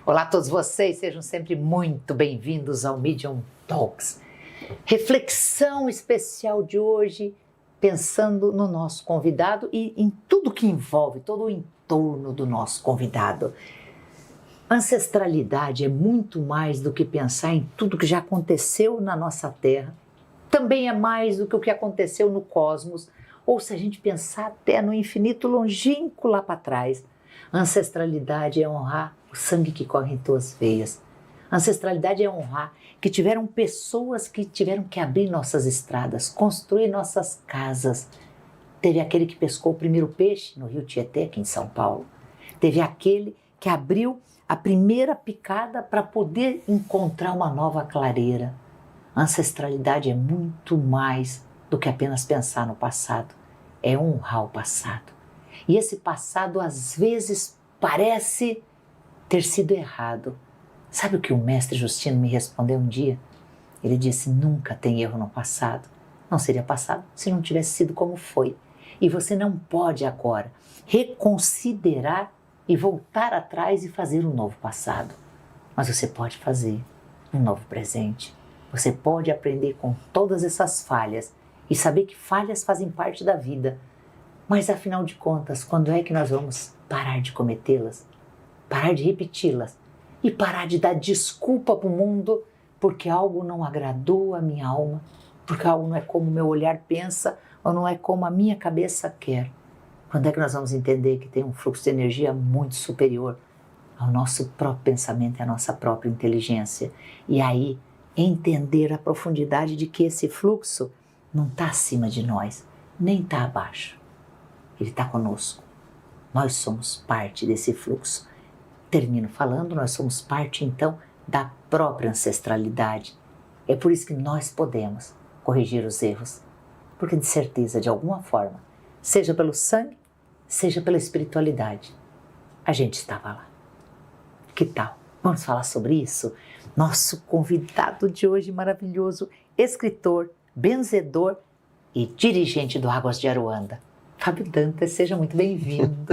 Olá a todos vocês, sejam sempre muito bem-vindos ao Medium Talks. Reflexão especial de hoje, pensando no nosso convidado e em tudo que envolve, todo o entorno do nosso convidado. Ancestralidade é muito mais do que pensar em tudo que já aconteceu na nossa Terra. Também é mais do que o que aconteceu no cosmos, ou se a gente pensar até no infinito longínquo lá para trás. Ancestralidade é honrar o sangue que corre em tuas veias. Ancestralidade é honrar que tiveram pessoas que tiveram que abrir nossas estradas, construir nossas casas. Teve aquele que pescou o primeiro peixe no Rio Tietê, aqui em São Paulo. Teve aquele que abriu a primeira picada para poder encontrar uma nova clareira. Ancestralidade é muito mais do que apenas pensar no passado. É honrar o passado. E esse passado às vezes parece ter sido errado. Sabe o que o mestre Justino me respondeu um dia? Ele disse: nunca tem erro no passado. Não seria passado se não tivesse sido como foi. E você não pode agora reconsiderar e voltar atrás e fazer um novo passado. Mas você pode fazer um novo presente. Você pode aprender com todas essas falhas e saber que falhas fazem parte da vida. Mas afinal de contas, quando é que nós vamos parar de cometê-las? Parar de repeti-las e parar de dar desculpa para o mundo porque algo não agradou a minha alma, porque algo não é como o meu olhar pensa ou não é como a minha cabeça quer. Quando é que nós vamos entender que tem um fluxo de energia muito superior ao nosso próprio pensamento e à nossa própria inteligência? E aí, entender a profundidade de que esse fluxo não está acima de nós, nem está abaixo. Ele está conosco. Nós somos parte desse fluxo. Termino falando, nós somos parte então da própria ancestralidade. É por isso que nós podemos corrigir os erros. Porque de certeza, de alguma forma, seja pelo sangue, seja pela espiritualidade, a gente estava lá. Que tal? Vamos falar sobre isso? Nosso convidado de hoje maravilhoso, escritor, benzedor e dirigente do Águas de Aruanda. Fábio Dantas, seja muito bem-vindo.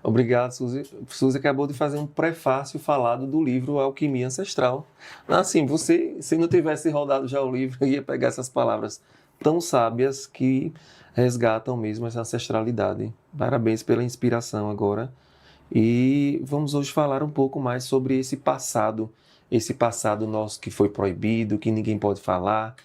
Obrigado, Suzy. Suzy acabou de fazer um prefácio falado do livro Alquimia Ancestral. Assim, você, se não tivesse rodado já o livro, ia pegar essas palavras tão sábias que resgatam mesmo essa ancestralidade. Parabéns pela inspiração agora. E vamos hoje falar um pouco mais sobre esse passado nosso que foi proibido, que ninguém pode falar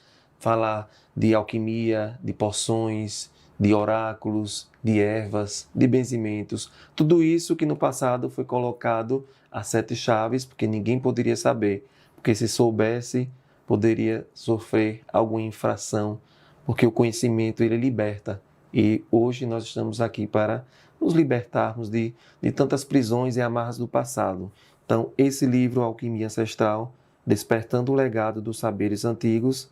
de alquimia, de poções, de oráculos, de ervas, de benzimentos, tudo isso que no passado foi colocado a 7 chaves, porque ninguém poderia saber, porque se soubesse, poderia sofrer alguma infração, porque o conhecimento ele liberta, e hoje nós estamos aqui para nos libertarmos de tantas prisões e amarras do passado. Então, esse livro, Alquimia Ancestral, Despertando o Legado dos Saberes Antigos,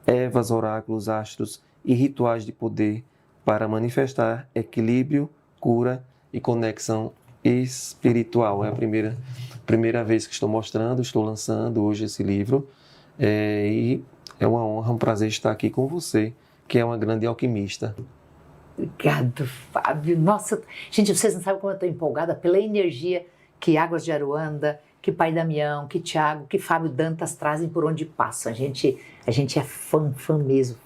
ervas, oráculos, astros e rituais de poder, para manifestar equilíbrio, cura e conexão espiritual. É a primeira vez que estou lançando hoje esse livro. E é uma honra, um prazer estar aqui com você, que é uma grande alquimista. Obrigado, Fábio. Nossa, gente, vocês não sabem como eu estou empolgada pela energia que Águas de Aruanda, que Pai Damião, que Tiago, que Fábio Dantas trazem por onde passam. A gente é fã mesmo.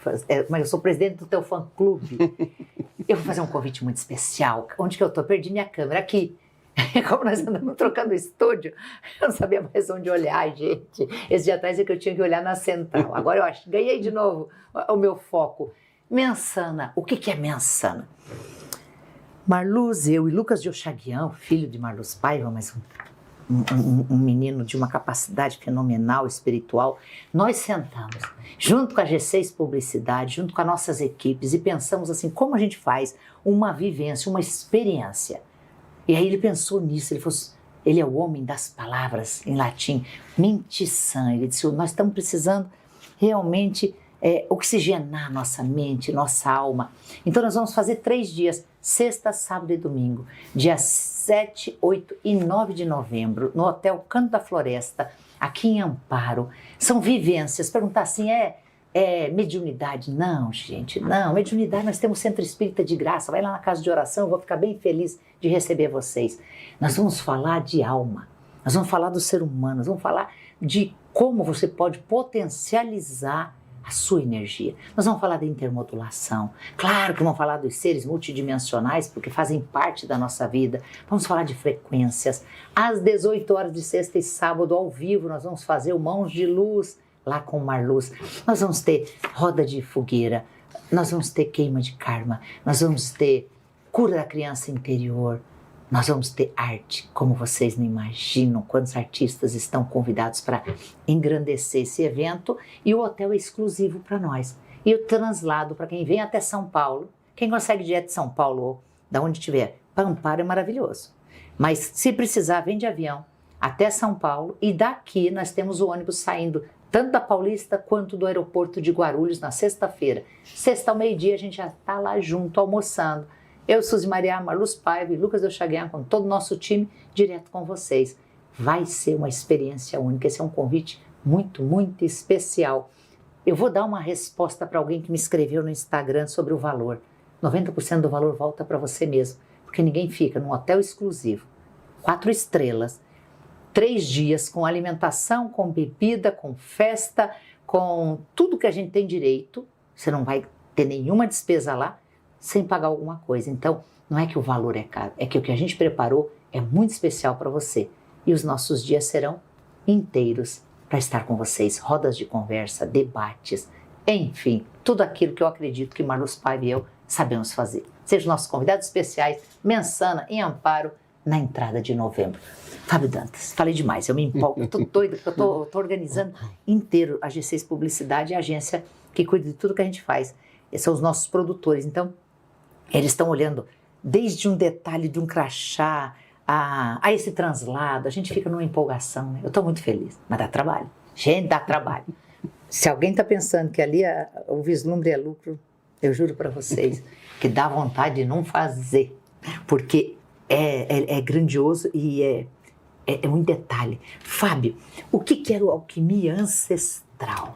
Mas eu sou presidente do teu fã-clube. Eu vou fazer um convite muito especial. Onde que eu tô? Perdi minha câmera aqui. Como nós andamos trocando estúdio, eu não sabia mais onde olhar, gente. Esse dia atrás é que eu tinha que olhar na central. Agora eu acho, ganhei de novo o meu foco. Mensana. O que é Mensana? Marluz, eu e Lucas de Oxaguião, filho de Marluz Paiva, mas um menino de uma capacidade fenomenal, espiritual, nós sentamos junto com a G6 Publicidade, junto com as nossas equipes e pensamos assim, como a gente faz uma vivência, uma experiência. E aí ele pensou nisso, ele é o homem das palavras em latim, mente sã. Ele disse, nós estamos precisando realmente oxigenar nossa mente, nossa alma. Então nós vamos fazer 3 dias, sexta, sábado e domingo, dia 7, 8 e 9 de novembro, no Hotel Canto da Floresta, aqui em Amparo. São vivências. Perguntar assim, mediunidade? Não, gente, não. Mediunidade, nós temos Centro Espírita de Graça. Vai lá na casa de oração, eu vou ficar bem feliz de receber vocês. Nós vamos falar de alma. nós vamos falar do ser humano, nós vamos falar de como você pode potencializar a sua energia. Nós vamos falar da intermodulação. Claro que vamos falar dos seres multidimensionais, porque fazem parte da nossa vida. Vamos falar de frequências. Às 18 horas de sexta e sábado, ao vivo, nós vamos fazer o Mãos de Luz, lá com o Marluz. Nós vamos ter roda de fogueira, nós vamos ter queima de karma, nós vamos ter cura da criança interior, nós vamos ter arte, como vocês não imaginam quantos artistas estão convidados para engrandecer esse evento, e o hotel é exclusivo para nós. E o translado para quem vem até São Paulo, quem consegue direto de São Paulo ou da onde estiver, para Amparo é maravilhoso. Mas se precisar, vem de avião até São Paulo, e daqui nós temos o ônibus saindo tanto da Paulista quanto do aeroporto de Guarulhos na sexta-feira. Sexta ao meio-dia a gente já está lá junto, almoçando. Eu, Suzy Maria, Marluz Paiva e Lucas Del Chaguian, com todo o nosso time, direto com vocês. Vai ser uma experiência única. Esse é um convite muito, muito especial. Eu vou dar uma resposta para alguém que me escreveu no Instagram sobre o valor. 90% do valor volta para você mesmo, porque ninguém fica num hotel exclusivo. 4 estrelas, 3 dias com alimentação, com bebida, com festa, com tudo que a gente tem direito. Você não vai ter nenhuma despesa lá, sem pagar alguma coisa. Então, não é que o valor é caro, é que o que a gente preparou é muito especial para você. E os nossos dias serão inteiros para estar com vocês. Rodas de conversa, debates, enfim, tudo aquilo que eu acredito que Marluz Paiva e eu sabemos fazer. Sejam nossos convidados especiais, Mensana em Amparo, na entrada de novembro. Fábio Dantas, falei demais, eu me empolgo, estou doida, porque eu estou organizando inteiro a G6 Publicidade, a agência que cuida de tudo que a gente faz. Esses são os nossos produtores, então eles estão olhando desde um detalhe de um crachá a esse translado, a gente fica numa empolgação, né? Eu estou muito feliz, mas dá trabalho. Gente, dá trabalho. Se alguém está pensando que ali o vislumbre é lucro, eu juro para vocês que dá vontade de não fazer, porque é grandioso e é um detalhe. Fábio, o que era o Alquimia Ancestral?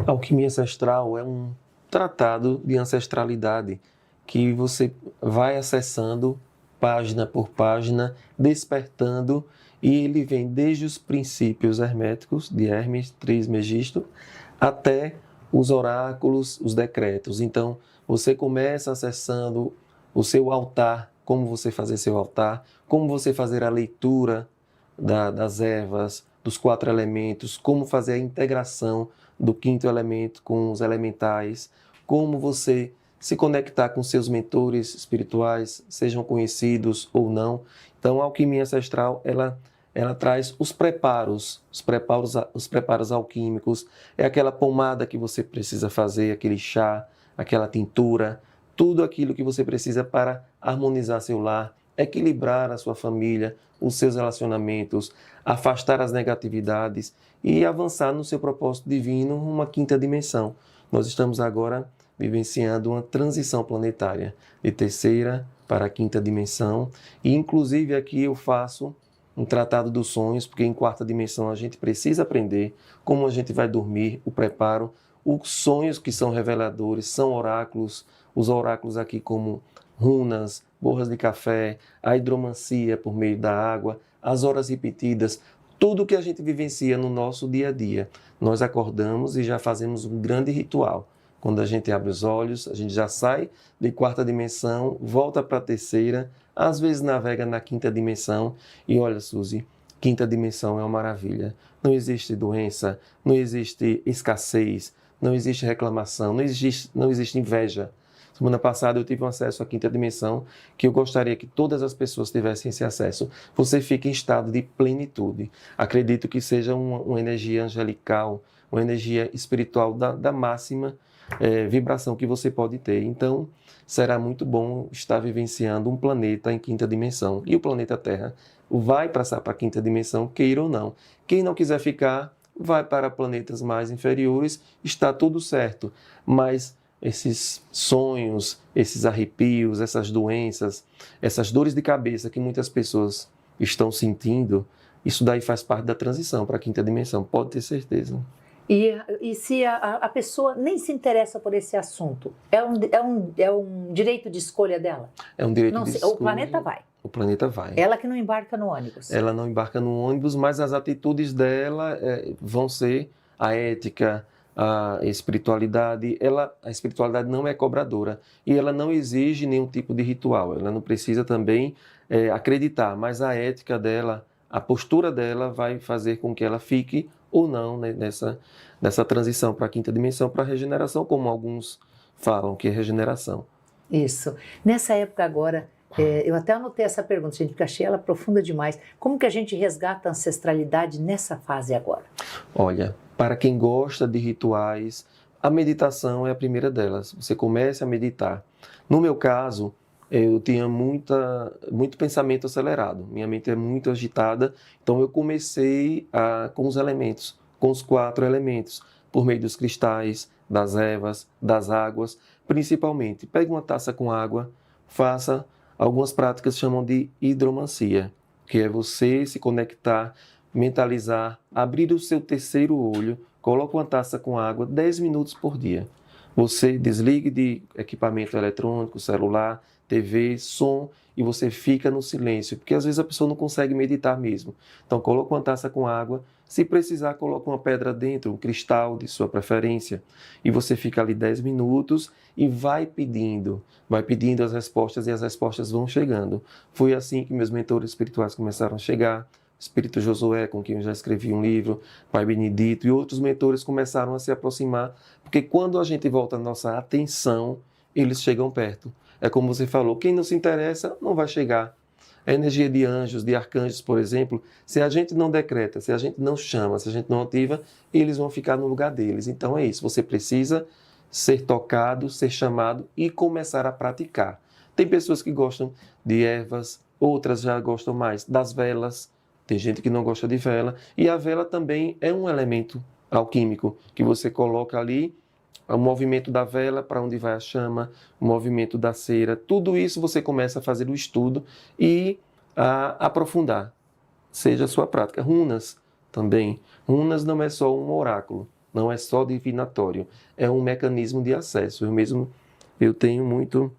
A alquimia ancestral é um tratado de ancestralidade que você vai acessando página por página, despertando, e ele vem desde os princípios herméticos de Hermes Trismegisto até os oráculos, os decretos. Então, você começa acessando o seu altar, como você fazer seu altar, como você fazer a leitura das ervas, dos 4 elementos, como fazer a integração do 5º elemento com os elementais, como você se conectar com seus mentores espirituais, sejam conhecidos ou não. Então, a alquimia ancestral, ela traz os preparos alquímicos, é aquela pomada que você precisa fazer, aquele chá, aquela tintura, tudo aquilo que você precisa para harmonizar seu lar, equilibrar a sua família, os seus relacionamentos, afastar as negatividades e avançar no seu propósito divino, uma 5ª dimensão. Nós estamos agora vivenciando uma transição planetária de 3ª para a 5ª dimensão, e inclusive aqui eu faço um tratado dos sonhos, porque em 4ª dimensão a gente precisa aprender como a gente vai dormir, o preparo, os sonhos que são reveladores, são oráculos, os oráculos aqui como runas, borras de café, a hidromancia por meio da água, as horas repetidas, tudo que a gente vivencia no nosso dia a dia. Nós acordamos e já fazemos um grande ritual. Quando a gente abre os olhos, a gente já sai de 4ª dimensão, volta para a 3ª, às vezes navega na 5ª dimensão. E olha, Suzy, 5ª dimensão é uma maravilha. Não existe doença, não existe escassez, não existe reclamação, não existe inveja. Semana passada eu tive um acesso à 5ª dimensão que eu gostaria que todas as pessoas tivessem esse acesso. Você fica em estado de plenitude. Acredito que seja uma energia angelical, uma energia espiritual da máxima vibração que você pode ter. Então, será muito bom estar vivenciando um planeta em 5ª dimensão. E o planeta Terra vai passar para a 5ª dimensão, queira ou não. Quem não quiser ficar, vai para planetas mais inferiores, está tudo certo. Mas esses sonhos, esses arrepios, essas doenças, essas dores de cabeça que muitas pessoas estão sentindo, isso daí faz parte da transição para a 5ª dimensão, pode ter certeza. E se a pessoa nem se interessa por esse assunto, é um direito de escolha dela? É um direito Não de sei, escolha. o planeta vai. O planeta vai. Ela que não embarca no ônibus. Ela não embarca no ônibus, mas as atitudes dela vão ser a ética, a espiritualidade. A espiritualidade não é cobradora e ela não exige nenhum tipo de ritual. Ela não precisa também acreditar, mas a ética dela, a postura dela vai fazer com que ela fique ou não, né, nessa transição para a quinta dimensão, para a regeneração, como alguns falam que é regeneração. Isso. Nessa época agora, eu até anotei essa pergunta, gente, porque achei ela profunda demais. Como que a gente resgata a ancestralidade nessa fase agora? Olha, para quem gosta de rituais, a meditação é a primeira delas. Você começa a meditar. No meu caso, eu tinha muito pensamento acelerado. Minha mente é muito agitada, então eu comecei com os elementos, com os 4 elementos, por meio dos cristais, das ervas, das águas, principalmente. Pegue uma taça com água, faça algumas práticas que chamam de hidromancia, que é você se conectar, mentalizar, abrir o seu terceiro olho, coloque uma taça com água 10 minutos por dia. Você desligue de equipamento eletrônico, celular, TV, som, e você fica no silêncio, porque às vezes a pessoa não consegue meditar mesmo. Então coloque uma taça com água, se precisar coloque uma pedra dentro, um cristal de sua preferência, e você fica ali 10 minutos e vai pedindo as respostas e as respostas vão chegando. Foi assim que meus mentores espirituais começaram a chegar. Espírito Josué, com quem eu já escrevi um livro, Pai Benedito e outros mentores começaram a se aproximar, porque quando a gente volta a nossa atenção, eles chegam perto. É como você falou, quem não se interessa não vai chegar. A energia de anjos, de arcanjos, por exemplo, se a gente não decreta, se a gente não chama, se a gente não ativa, eles vão ficar no lugar deles. Então é isso, você precisa ser tocado, ser chamado e começar a praticar. Tem pessoas que gostam de ervas, outras já gostam mais das velas. Tem gente que não gosta de vela. E a vela também é um elemento alquímico que você coloca ali, o movimento da vela, para onde vai a chama, o movimento da cera. Tudo isso você começa a fazer o estudo e a aprofundar. Seja a sua prática. Runas também. Runas não é só um oráculo, não é só divinatório. É um mecanismo de acesso. Eu tenho muito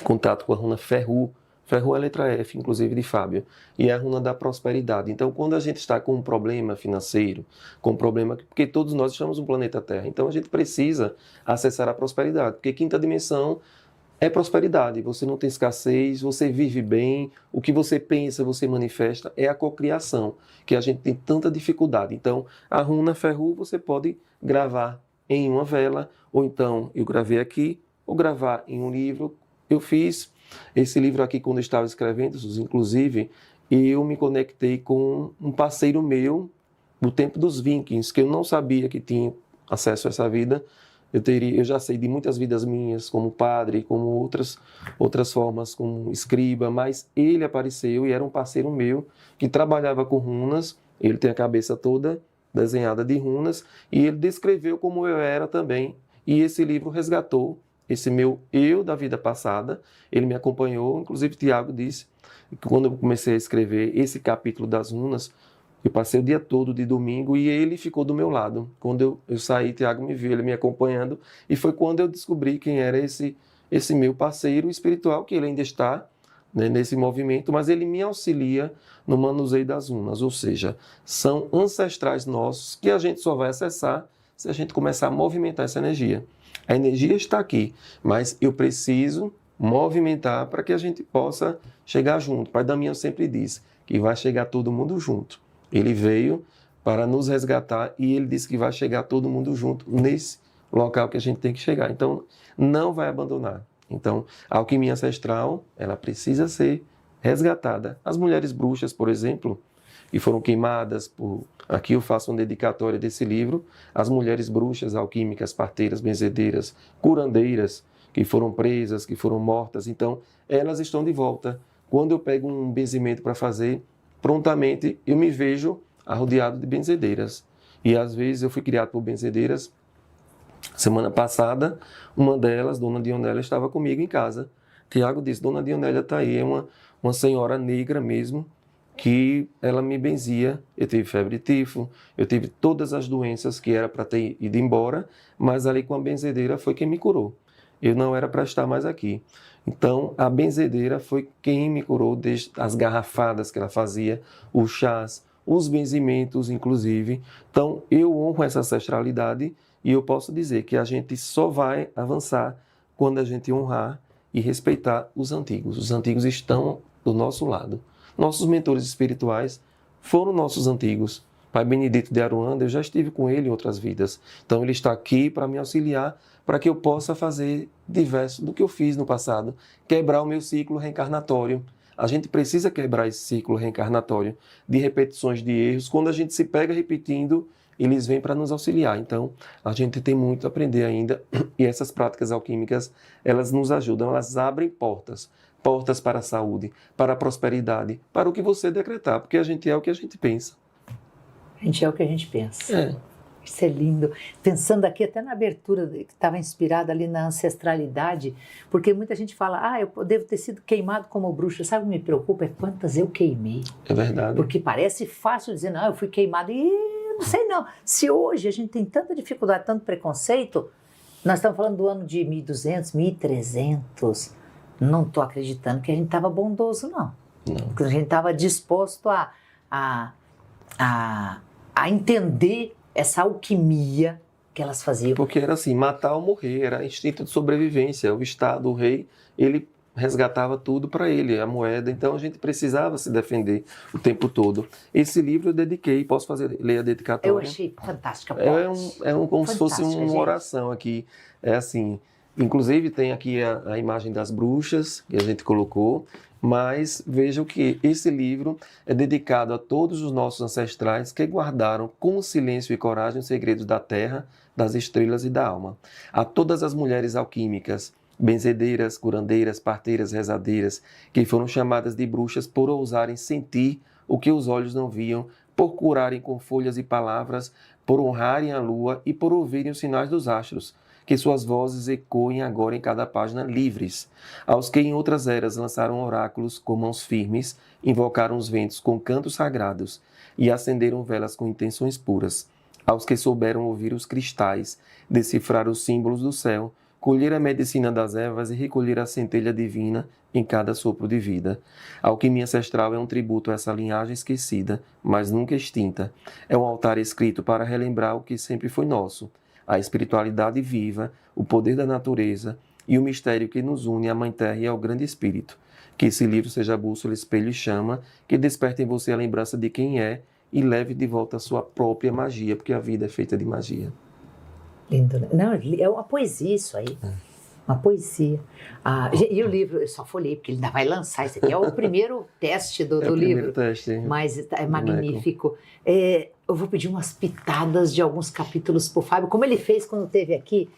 contato com a runa Ferru. Ferru é a letra F, inclusive, de Fábio, e é a runa da prosperidade. Então, quando a gente está com um problema financeiro, com um problema, porque todos nós estamos no planeta Terra, então a gente precisa acessar a prosperidade, porque quinta dimensão é prosperidade, você não tem escassez, você vive bem, o que você pensa, você manifesta, é a cocriação, que a gente tem tanta dificuldade. Então, a runa Ferru você pode gravar em uma vela, ou então eu gravei aqui, ou gravar em um livro. Eu fiz esse livro aqui quando eu estava escrevendo, inclusive, eu me conectei com um parceiro meu do tempo dos Vikings, que eu não sabia que tinha acesso a essa vida. Eu já sei de muitas vidas minhas, como padre, como outras formas, como escriba, mas ele apareceu e era um parceiro meu que trabalhava com runas. Ele tem a cabeça toda desenhada de runas e ele descreveu como eu era também. E esse livro resgatou esse meu eu da vida passada. Ele me acompanhou, inclusive Tiago disse que quando eu comecei a escrever esse capítulo das runas, eu passei o dia todo de domingo e ele ficou do meu lado. Quando eu saí, Tiago me viu, ele me acompanhando, e foi quando eu descobri quem era esse meu parceiro espiritual, que ele ainda está, né, nesse movimento, mas ele me auxilia no manuseio das runas, ou seja, são ancestrais nossos que a gente só vai acessar se a gente começar a movimentar essa energia. A energia está aqui, mas eu preciso movimentar para que a gente possa chegar junto. O Pai Damião sempre diz que vai chegar todo mundo junto. Ele veio para nos resgatar e ele disse que vai chegar todo mundo junto nesse local que a gente tem que chegar. Então, não vai abandonar. Então, a alquimia ancestral, ela precisa ser resgatada. As mulheres bruxas, por exemplo, que foram queimadas por... Aqui eu faço uma dedicatória desse livro. As mulheres bruxas, alquímicas, parteiras, benzedeiras, curandeiras, que foram presas, que foram mortas. Então, elas estão de volta. Quando eu pego um benzimento para fazer, prontamente eu me vejo arrodeado de benzedeiras. E às vezes eu fui criado por benzedeiras. Semana passada, uma delas, Dona Dionélia, estava comigo em casa. Tiago disse, Dona Dionélia está aí, é uma senhora negra mesmo, que ela me benzia. Eu tive febre tifo, eu tive todas as doenças que era para ter ido embora, mas ali com a benzedeira foi quem me curou. Eu não era para estar mais aqui. Então, a benzedeira foi quem me curou, desde as garrafadas que ela fazia, os chás, os benzimentos, inclusive. Então, eu honro essa ancestralidade e eu posso dizer que a gente só vai avançar quando a gente honrar e respeitar os antigos. Os antigos estão do nosso lado. Nossos mentores espirituais foram nossos antigos. Pai Benedito de Aruanda, eu já estive com ele em outras vidas. Então, ele está aqui para me auxiliar, para que eu possa fazer diverso do que eu fiz no passado, quebrar o meu ciclo reencarnatório. A gente precisa quebrar esse ciclo reencarnatório de repetições de erros. Quando a gente se pega repetindo, eles vêm para nos auxiliar. Então, a gente tem muito a aprender ainda e essas práticas alquímicas, elas nos ajudam, elas abrem portas. Portas para a saúde, para a prosperidade, para o que você decretar, porque a gente é o que a gente pensa. A gente é o que a gente pensa. É. Isso é lindo. Pensando aqui até na abertura, que estava inspirada ali na ancestralidade, porque muita gente fala, eu devo ter sido queimado como bruxa. Sabe o que me preocupa? É quantas eu queimei. É verdade. Porque parece fácil dizer, não, eu fui queimado. E não sei não. Se hoje a gente tem tanta dificuldade, tanto preconceito, nós estamos falando do ano de 1200, 1300. Não estou acreditando que a gente estava bondoso, não. Porque a gente estava disposto a entender essa alquimia que elas faziam. Porque era assim, matar ou morrer, era instinto de sobrevivência. O Estado, o rei, ele resgatava tudo para ele, a moeda. Então a gente precisava se defender o tempo todo. Esse livro eu dediquei, posso ler a dedicatória? Eu achei fantástica. Como se fosse uma oração aqui. É assim, inclusive tem aqui a imagem das bruxas que a gente colocou, mas vejam que esse livro é dedicado a todos os nossos ancestrais que guardaram com silêncio e coragem os segredos da terra, das estrelas e da alma. A todas as mulheres alquímicas, benzedeiras, curandeiras, parteiras, rezadeiras, que foram chamadas de bruxas por ousarem sentir o que os olhos não viam, por curarem com folhas e palavras, por honrarem a lua e por ouvirem os sinais dos astros, que suas vozes ecoem agora em cada página livres. Aos que em outras eras lançaram oráculos com mãos firmes, invocaram os ventos com cantos sagrados e acenderam velas com intenções puras. Aos que souberam ouvir os cristais, decifrar os símbolos do céu, colher a medicina das ervas e recolher a centelha divina em cada sopro de vida. A alquimia ancestral é um tributo a essa linhagem esquecida, mas nunca extinta. É um altar escrito para relembrar o que sempre foi nosso, a espiritualidade viva, o poder da natureza e o mistério que nos une à Mãe Terra e ao Grande Espírito. Que esse livro seja bússola, espelho e chama, que desperte em você a lembrança de quem é e leve de volta a sua própria magia, porque a vida é feita de magia. Lindo, né? Não, é uma poesia isso aí. Uma poesia. E o livro, eu só folhei, porque ele ainda vai lançar. Esse aqui é o primeiro teste do livro. Primeiro teste. Mas é magnífico. Eu vou pedir umas pitadas de alguns capítulos para o Fábio, como ele fez quando esteve aqui.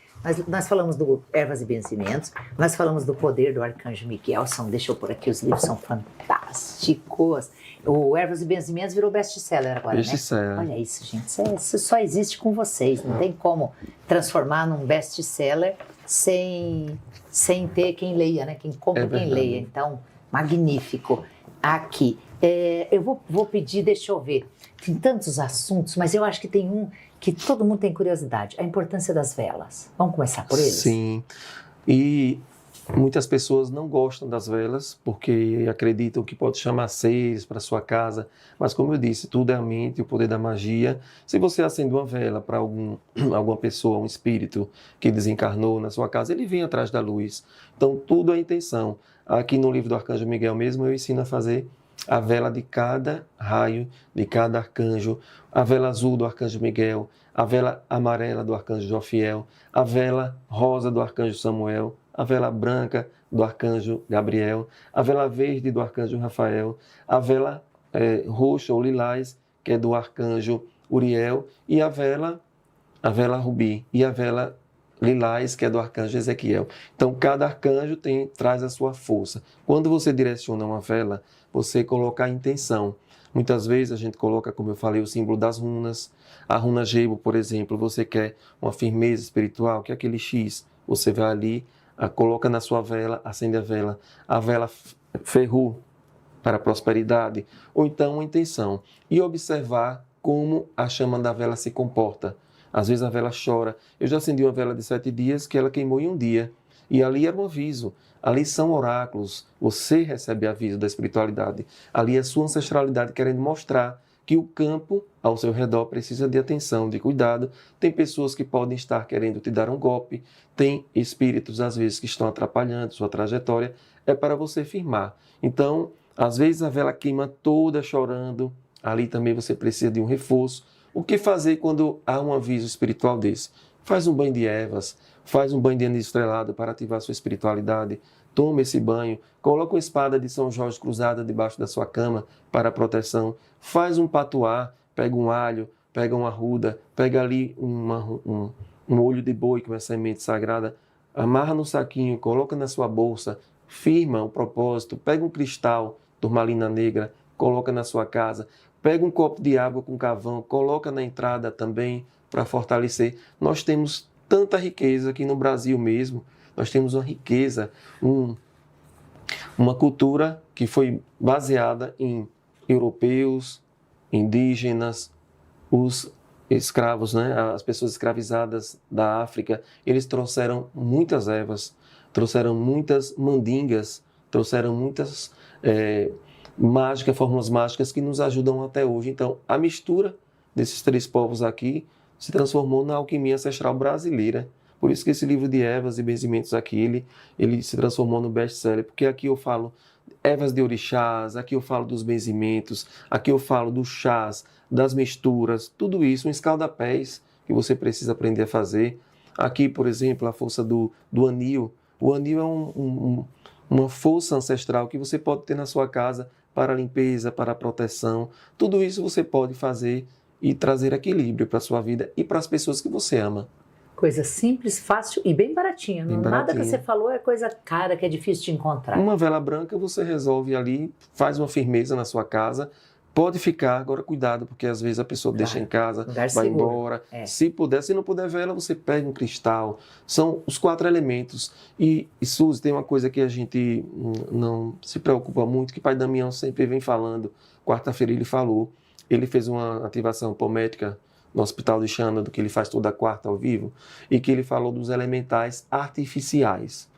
Nós falamos do Ervas e Benzimentos, nós falamos do poder do Arcanjo Miguel. Deixa eu pôr aqui, os livros são fantásticos. O Ervas e Benzimentos virou best-seller agora, Best-seller. né? Olha isso, gente. Isso só existe com vocês. Não tem como transformar num best-seller sem ter quem leia, né? Quem compra, quem leia. Então, magnífico. Aqui. Eu vou pedir, deixa eu ver. Tem tantos assuntos, mas eu acho que tem um que todo mundo tem curiosidade. A importância das velas. Vamos começar por eles? Sim. E muitas pessoas não gostam das velas porque acreditam que pode chamar seres para sua casa. Mas como eu disse, tudo é a mente, o poder da magia. Se você acende uma vela para alguma pessoa, um espírito que desencarnou na sua casa, ele vem atrás da luz. Então tudo é intenção. Aqui no livro do Arcanjo Miguel mesmo eu ensino a fazer a vela de cada raio, de cada arcanjo, a vela azul do Arcanjo Miguel, a vela amarela do Arcanjo Jofiel, a vela rosa do Arcanjo Samuel, a vela branca do Arcanjo Gabriel, a vela verde do Arcanjo Rafael, a vela roxa ou lilás, que é do Arcanjo Uriel, e a vela rubi, e a vela lilás, que é do Arcanjo Ezequiel. Então, cada arcanjo traz a sua força. Quando você direciona uma vela, você coloca a intenção. Muitas vezes a gente coloca, como eu falei, o símbolo das runas. A runa Gebo, por exemplo, você quer uma firmeza espiritual, que é aquele X. Você vai ali, coloca na sua vela, acende a vela. A vela Ferru, para a prosperidade, ou então uma intenção. E observar como a chama da vela se comporta. Às vezes a vela chora. Eu já acendi uma vela de 7 dias que ela queimou em um dia. E ali era um aviso. Ali são oráculos. Você recebe aviso da espiritualidade. Ali é a sua ancestralidade querendo mostrar que o campo ao seu redor precisa de atenção, de cuidado. Tem pessoas que podem estar querendo te dar um golpe. Tem espíritos, às vezes, que estão atrapalhando sua trajetória. É para você firmar. Então, às vezes a vela queima toda chorando. Ali também você precisa de um reforço. O que fazer quando há um aviso espiritual desse? Faz um banho de ervas, faz um banho de anis estrelado para ativar sua espiritualidade. Toma esse banho, coloca uma espada de São Jorge cruzada debaixo da sua cama para proteção. Faz um patuá, pega um alho, pega uma arruda, pega ali um olho de boi, que é uma semente sagrada, amarra no saquinho, coloca na sua bolsa, firma o propósito, pega um cristal, turmalina negra, coloca na sua casa. Pega um copo de água com carvão, coloca na entrada também para fortalecer. Nós temos tanta riqueza aqui no Brasil mesmo. Nós temos uma riqueza, uma cultura que foi baseada em europeus, indígenas, os escravos, né? As pessoas escravizadas da África. Eles trouxeram muitas ervas, trouxeram muitas mandingas, trouxeram muitas fórmulas mágicas que nos ajudam até hoje. Então, a mistura desses 3 povos aqui se transformou na alquimia ancestral brasileira. Por isso que esse livro de ervas e benzimentos aqui, ele se transformou no best-seller, porque aqui eu falo ervas de orixás, aqui eu falo dos benzimentos, aqui eu falo dos chás, das misturas, tudo isso, um escaldapés que você precisa aprender a fazer. Aqui, por exemplo, a força do anil. O anil é uma força ancestral que você pode ter na sua casa para a limpeza, para a proteção. Tudo isso você pode fazer e trazer equilíbrio para a sua vida e para as pessoas que você ama. Coisa simples, fácil e bem baratinha. Bem Nada baratinho. que você falou é coisa cara, que é difícil de encontrar. Uma vela branca você resolve ali, faz uma firmeza na sua casa. Pode ficar, agora cuidado, porque às vezes a pessoa deixa em casa, vai seguro. embora. Se puder, se não puder vela, você pega um cristal. São os 4 elementos. E Suzy, tem uma coisa que a gente não se preocupa muito, que Pai Damião sempre vem falando. Quarta-feira ele falou, ele fez uma ativação pomética no Hospital de Xanadu, que ele faz toda quarta ao vivo, e que ele falou dos elementais artificiais.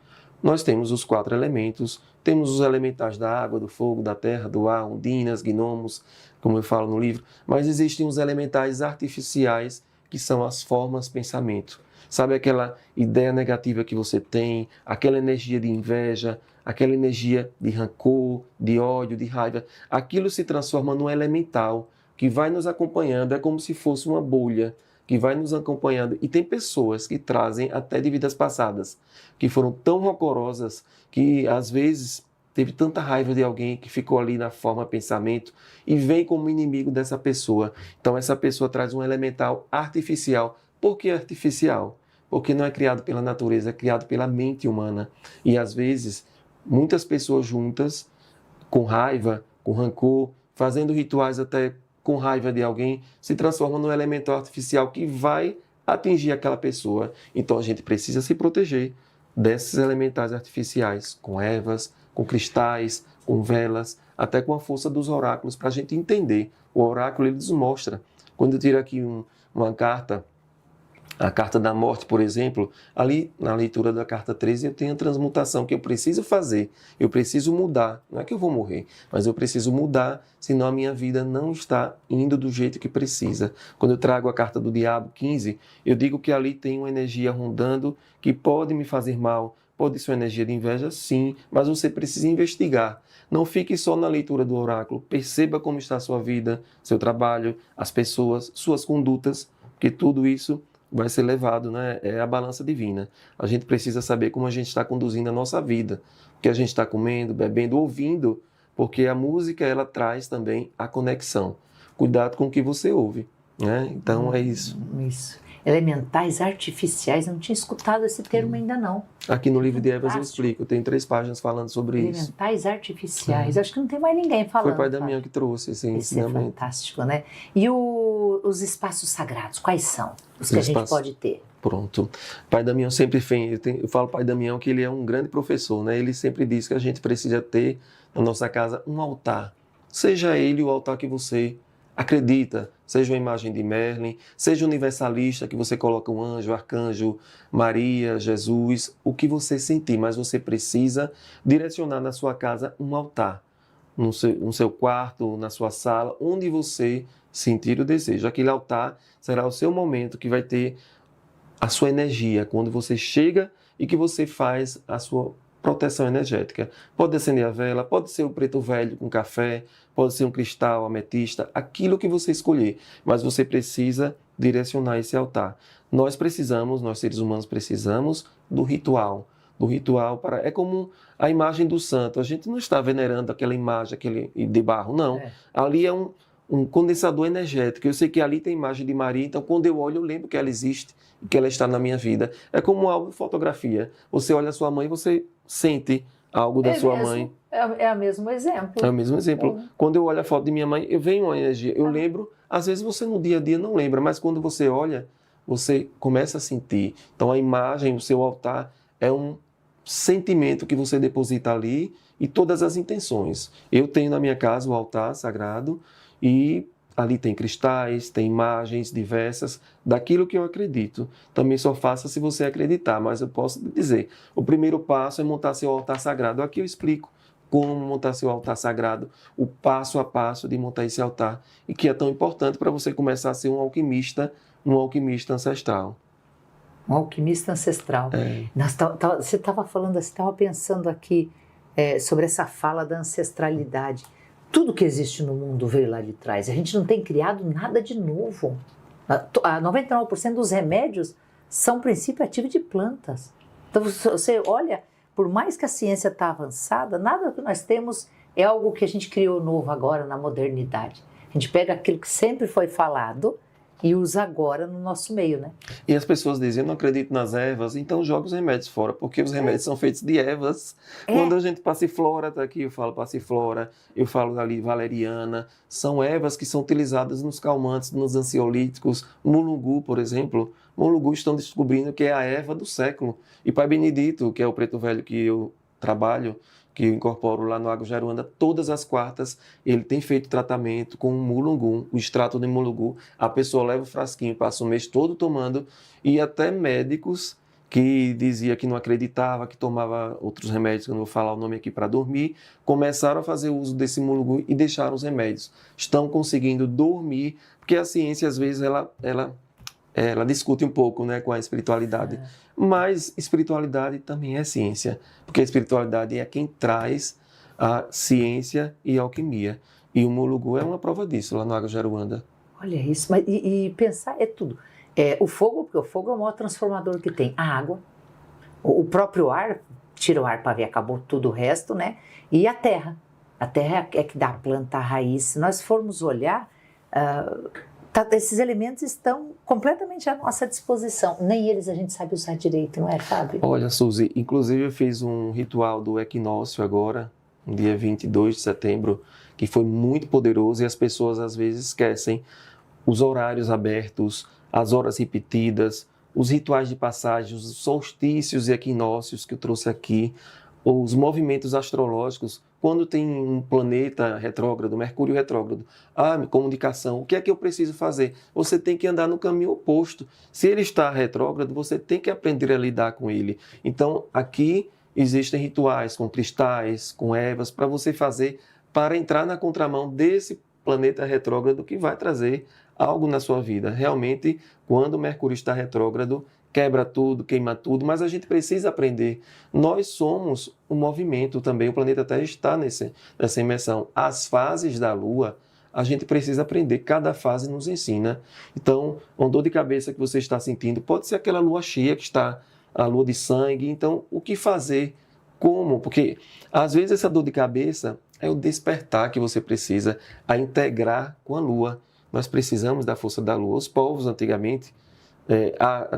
Nós temos os 4 elementos, temos os elementais da água, do fogo, da terra, do ar, ondinas, gnomos, como eu falo no livro, mas existem os elementais artificiais, que são as formas pensamento. Sabe aquela ideia negativa que você tem, aquela energia de inveja, aquela energia de rancor, de ódio, de raiva, aquilo se transforma num elemental que vai nos acompanhando, é como se fosse uma bolha que vai nos acompanhando. E tem pessoas que trazem até de vidas passadas, que foram tão rancorosas que às vezes teve tanta raiva de alguém que ficou ali na forma pensamento e vem como inimigo dessa pessoa. Então essa pessoa traz um elemental artificial. Por que artificial? Porque não é criado pela natureza, é criado pela mente humana. E às vezes, muitas pessoas juntas, com raiva, com rancor, fazendo rituais até com raiva de alguém, se transforma num elemento artificial que vai atingir aquela pessoa. Então a gente precisa se proteger desses elementais artificiais, com ervas, com cristais, com velas, até com a força dos oráculos, para a gente entender. O oráculo ele nos mostra. Quando eu tiro aqui uma carta, a carta da morte, por exemplo, ali na leitura da carta 13 eu tenho a transmutação que eu preciso fazer, eu preciso mudar. Não é que eu vou morrer, mas eu preciso mudar, senão a minha vida não está indo do jeito que precisa. Quando eu trago a carta do diabo 15, eu digo que ali tem uma energia rondando que pode me fazer mal, pode ser uma energia de inveja, sim, mas você precisa investigar. Não fique só na leitura do oráculo, perceba como está a sua vida, seu trabalho, as pessoas, suas condutas, porque tudo isso vai ser levado, né? É a balança divina. A gente precisa saber como a gente está conduzindo a nossa vida, o que a gente está comendo, bebendo, ouvindo, porque a música ela traz também a conexão. Cuidado com o que você ouve, né? Então é isso. Isso. Elementais artificiais, eu não tinha escutado esse termo ainda não. Aqui no livro de Evas eu explico, tem 3 páginas falando sobre isso. Elementais artificiais, acho que não tem mais ninguém falando. Foi o Pai Damião que trouxe esse ensinamento. É fantástico, né? E os espaços sagrados, quais são os que a gente pode ter? Pronto. Pai Damião sempre eu falo Pai Damião que ele é um grande professor, né? Ele sempre diz que a gente precisa ter na nossa casa um altar. Seja ele o altar que você acredita, seja uma imagem de Merlin, seja universalista, que você coloca um anjo, arcanjo, Maria, Jesus, o que você sentir, mas você precisa direcionar na sua casa um altar, no seu quarto, na sua sala, onde você sentir o desejo. Aquele altar será o seu momento que vai ter a sua energia, quando você chega e que você faz a sua proteção energética. Pode acender a vela, pode ser o preto velho com café, pode ser um cristal, ametista, aquilo que você escolher, mas você precisa direcionar esse altar. Nós seres humanos precisamos do ritual para... É como a imagem do santo, a gente não está venerando aquela imagem aquele de barro, não. Ali é um condensador energético. Eu sei que ali tem a imagem de Maria, então quando eu olho eu lembro que ela existe e que ela está na minha vida. É como um álbum de fotografia. Você olha a sua mãe e você sente algo da sua mãe. É o mesmo exemplo. É o mesmo exemplo. Quando eu olho a foto de minha mãe, eu venho uma energia. Eu lembro, às vezes você no dia a dia não lembra, mas quando você olha, você começa a sentir. Então a imagem, o seu altar, é um sentimento que você deposita ali e todas as intenções. Eu tenho na minha casa o altar sagrado e ali tem cristais, tem imagens diversas daquilo que eu acredito. Também só faça se você acreditar, mas eu posso dizer, o primeiro passo é montar seu altar sagrado. Aqui eu explico como montar seu altar sagrado, o passo a passo de montar esse altar, e que é tão importante para você começar a ser um alquimista ancestral. Um alquimista ancestral. Você estava falando, você estava pensando aqui sobre essa fala da ancestralidade. Tudo que existe no mundo veio lá de trás. A gente não tem criado nada de novo. 99% dos remédios são princípio ativo de plantas. Então você olha, por mais que a ciência está avançada, nada que nós temos é algo que a gente criou novo agora na modernidade. A gente pega aquilo que sempre foi falado e usa agora no nosso meio, né? E as pessoas dizem, eu não acredito nas ervas, então joga os remédios fora, porque os remédios são feitos de ervas. Quando a gente passiflora, tá aqui, eu falo passiflora, eu falo ali valeriana, são ervas que são utilizadas nos calmantes, nos ansiolíticos. Mulungu, por exemplo, Mulungu estão descobrindo que é a erva do século. E Pai Benedito, que é o preto velho que eu trabalho, que eu incorporo lá no Água Jaruanda, todas as quartas ele tem feito tratamento com o mulungu, o extrato de mulungu. A pessoa leva o frasquinho, passa o mês todo tomando, e até médicos que dizia que não acreditava, que tomava outros remédios, que eu não vou falar o nome aqui, para dormir, começaram a fazer uso desse mulungu e deixaram os remédios. Estão conseguindo dormir, porque a ciência às vezes ela discute um pouco, né, com a espiritualidade. Mas espiritualidade também é ciência, porque a espiritualidade é quem traz a ciência e a alquimia. E o mulungu é uma prova disso, lá no Água Jaruanda. Olha isso, mas e pensar é tudo. O fogo, porque o fogo é o maior transformador que tem. A água, o próprio ar, tira o ar para ver, acabou tudo o resto, né? E a terra. A terra é que dá a planta, a raiz. Se nós formos olhar... esses elementos estão completamente à nossa disposição. Nem eles a gente sabe usar direito, não é, Fábio? Olha, Suzy, inclusive eu fiz um ritual do equinócio agora, no dia 22 de setembro, que foi muito poderoso e as pessoas às vezes esquecem os horários abertos, as horas repetidas, os rituais de passagem, os solstícios e equinócios que eu trouxe aqui, os movimentos astrológicos. Quando tem um planeta retrógrado, Mercúrio retrógrado, comunicação, o que é que eu preciso fazer? Você tem que andar no caminho oposto. Se ele está retrógrado, você tem que aprender a lidar com ele. Então, aqui existem rituais com cristais, com ervas, para você fazer, para entrar na contramão desse planeta retrógrado que vai trazer algo na sua vida. Realmente, quando o Mercúrio está retrógrado, quebra tudo, queima tudo, mas a gente precisa aprender. Nós somos um movimento também, o planeta Terra está nessa imersão. As fases da Lua, a gente precisa aprender, cada fase nos ensina. Então, uma dor de cabeça que você está sentindo, pode ser aquela lua cheia que está, a lua de sangue. Então, o que fazer? Como? Porque, às vezes, essa dor de cabeça é o despertar que você precisa, a integrar com a Lua. Nós precisamos da força da Lua. Os povos, antigamente,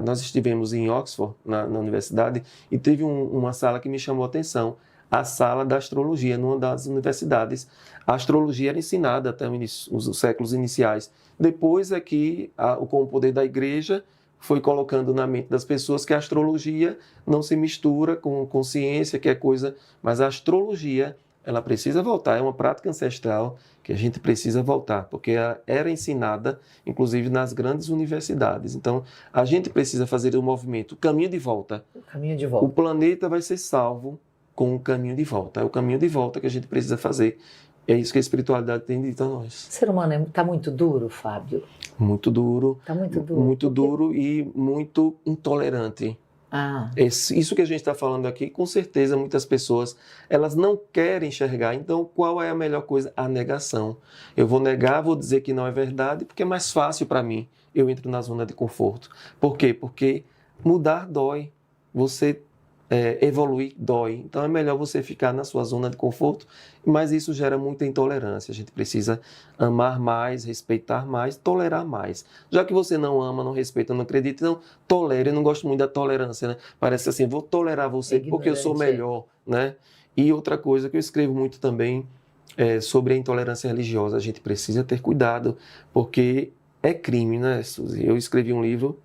nós estivemos em Oxford, na universidade, e teve uma sala que me chamou a atenção, a sala da astrologia, numa das universidades. A astrologia era ensinada até os séculos iniciais. Depois é que, com o poder da igreja, foi colocando na mente das pessoas que a astrologia não se mistura com ciência, que é coisa... Mas a astrologia ela precisa voltar, é uma prática ancestral que a gente precisa voltar, porque ela era ensinada, inclusive, nas grandes universidades. Então, a gente precisa fazer o movimento, o caminho de volta. O caminho de O volta. planeta vai ser salvo com o caminho de volta. É o caminho de volta que a gente precisa fazer. É isso que a espiritualidade tem dito a nós. O ser humano está muito duro, Fábio? Muito duro. Está muito duro. Muito duro e muito intolerante. Ah, Isso que a gente está falando aqui, com certeza muitas pessoas, elas não querem enxergar. Então, qual é a melhor coisa? A negação. Eu vou negar, vou dizer que não é verdade, porque é mais fácil para mim. Eu entro na zona de conforto. Por quê? Porque mudar dói. Você evoluir dói. Então, é melhor você ficar na sua zona de conforto, mas isso gera muita intolerância. A gente precisa amar mais, respeitar mais, tolerar mais. Já que você não ama, não respeita, não acredita, então tolere. Eu não gosto muito da tolerância, né? Parece assim, vou tolerar você porque eu sou melhor, né? E outra coisa que eu escrevo muito também é sobre a intolerância religiosa. A gente precisa ter cuidado, porque é crime, né, Suzy? Eu escrevi um livro,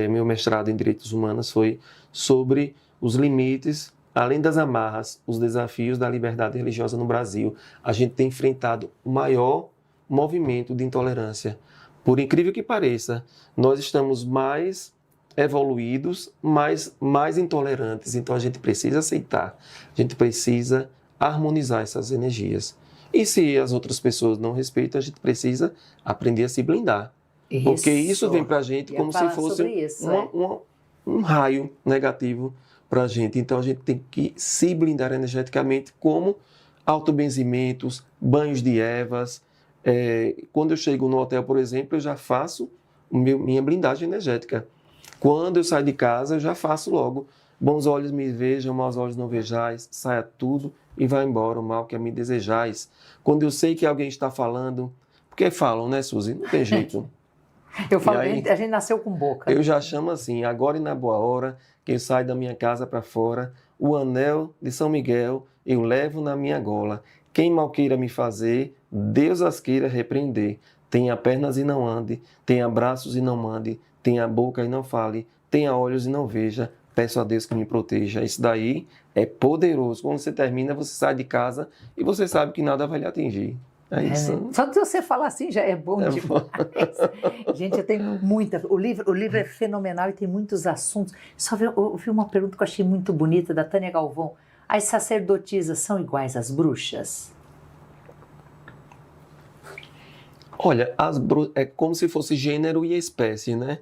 meu mestrado em Direitos Humanos foi sobre os limites, além das amarras, os desafios da liberdade religiosa no Brasil. A gente tem enfrentado o maior movimento de intolerância. Por incrível que pareça, nós estamos mais evoluídos, mas mais intolerantes. Então a gente precisa aceitar, a gente precisa harmonizar essas energias. E se as outras pessoas não respeitam, a gente precisa aprender a se blindar. Porque isso vem para a gente como se fosse um raio negativo para a gente. Então, a gente tem que se blindar energeticamente, como autobenzimentos, banhos de ervas. Quando eu chego no hotel, por exemplo, eu já faço minha blindagem energética. Quando eu saio de casa, eu já faço logo. Bons olhos me vejam, maus olhos não vejais, saia tudo e vá embora o mal que a mim desejais. Quando eu sei que alguém está falando, porque falam, né, Suzy? Não tem jeito. Eu falo, aí, a gente nasceu com boca. Eu já chamo assim, agora e na boa hora, que eu saio da minha casa para fora, o anel de São Miguel eu levo na minha gola. Quem mal queira me fazer, Deus as queira repreender. Tenha pernas e não ande, tenha braços e não mande, tenha boca e não fale, tenha olhos e não veja, peço a Deus que me proteja. Isso daí é poderoso. Quando você termina, você sai de casa e você sabe que nada vai lhe atingir. É isso. Né? Só de você falar assim já é bom demais. Bom. Gente, eu tenho muita... O livro é fenomenal e tem muitos assuntos. Eu vi uma pergunta que eu achei muito bonita, da Tânia Galvão. As sacerdotisas são iguais às bruxas? Olha, é como se fosse gênero e espécie, né?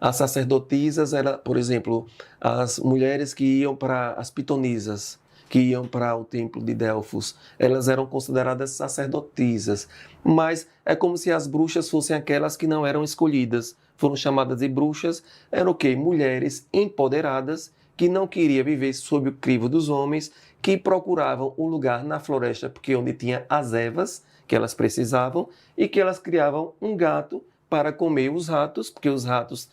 As sacerdotisas eram, por exemplo, as mulheres que iam para as pitonisas, que iam para o templo de Delfos, elas eram consideradas sacerdotisas. Mas é como se as bruxas fossem aquelas que não eram escolhidas. Foram chamadas de bruxas, eram o quê? Mulheres empoderadas que não queriam viver sob o crivo dos homens, que procuravam um lugar na floresta, porque onde tinha as ervas que elas precisavam, e que elas criavam um gato para comer os ratos, porque os ratos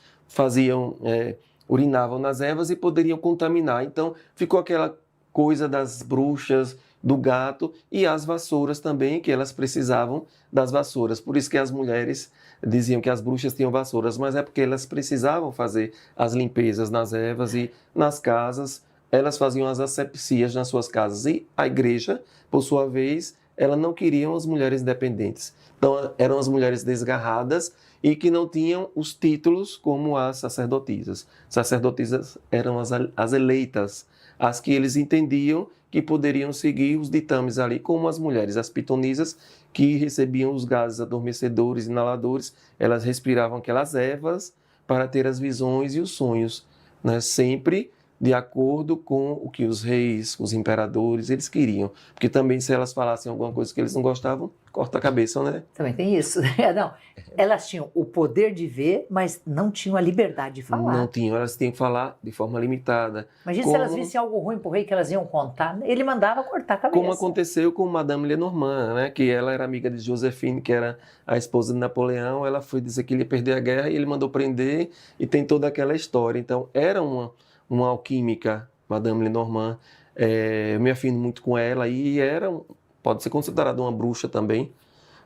urinavam nas ervas e poderiam contaminar. Então ficou aquela coisa das bruxas, do gato, e as vassouras também, que elas precisavam das vassouras. Por isso que as mulheres diziam que as bruxas tinham vassouras, mas é porque elas precisavam fazer as limpezas nas ervas e nas casas, elas faziam as asepsias nas suas casas. E a igreja, por sua vez, ela não queria as mulheres independentes. Então eram as mulheres desgarradas e que não tinham os títulos como as sacerdotisas. Sacerdotisas eram as eleitas, as que eles entendiam que poderiam seguir os ditames ali, como as mulheres, as pitonisas, que recebiam os gases adormecedores, inaladores, elas respiravam aquelas ervas para ter as visões e os sonhos, né? Sempre de acordo com o que os reis, os imperadores, eles queriam. Porque também, se elas falassem alguma coisa que eles não gostavam, corta a cabeça, né? Também tem isso. Não, elas tinham o poder de ver, mas não tinham a liberdade de falar. Não tinham, elas tinham que falar de forma limitada. Imagina se elas vissem algo ruim para o rei que elas iam contar, ele mandava cortar a cabeça. Como aconteceu com Madame Lenormand, né? Que ela era amiga de Josephine, que era a esposa de Napoleão. Ela foi dizer que ele ia perder a guerra e ele mandou prender, e tem toda aquela história. Então, era uma alquímica, Madame Lenormand. Eu me afino muito com ela e pode ser considerada uma bruxa também,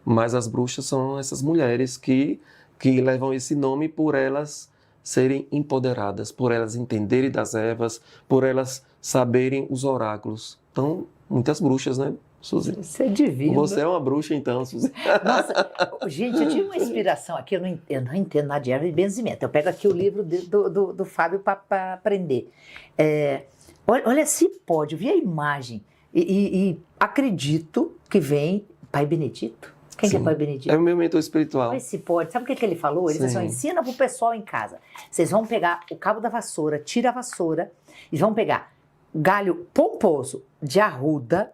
mas as bruxas são essas mulheres que levam esse nome por elas serem empoderadas, por elas entenderem das ervas, por elas saberem os oráculos. Então, muitas bruxas, né? Suzy. Isso é divino. Você é uma bruxa, então, Suzy. Nossa, gente, eu tive uma inspiração aqui, eu não entendo nada de erva e benzimento. Eu pego aqui o livro do Fábio para aprender. Olha se pode, eu vi a imagem e acredito que vem Pai Benedito. Quem que é Pai Benedito? É o meu mentor espiritual. Olha se pode. Sabe o que ele falou? Ele disse assim, ensina pro pessoal em casa. Vocês vão pegar o cabo da vassoura, tira a vassoura e vão pegar galho pomposo de arruda,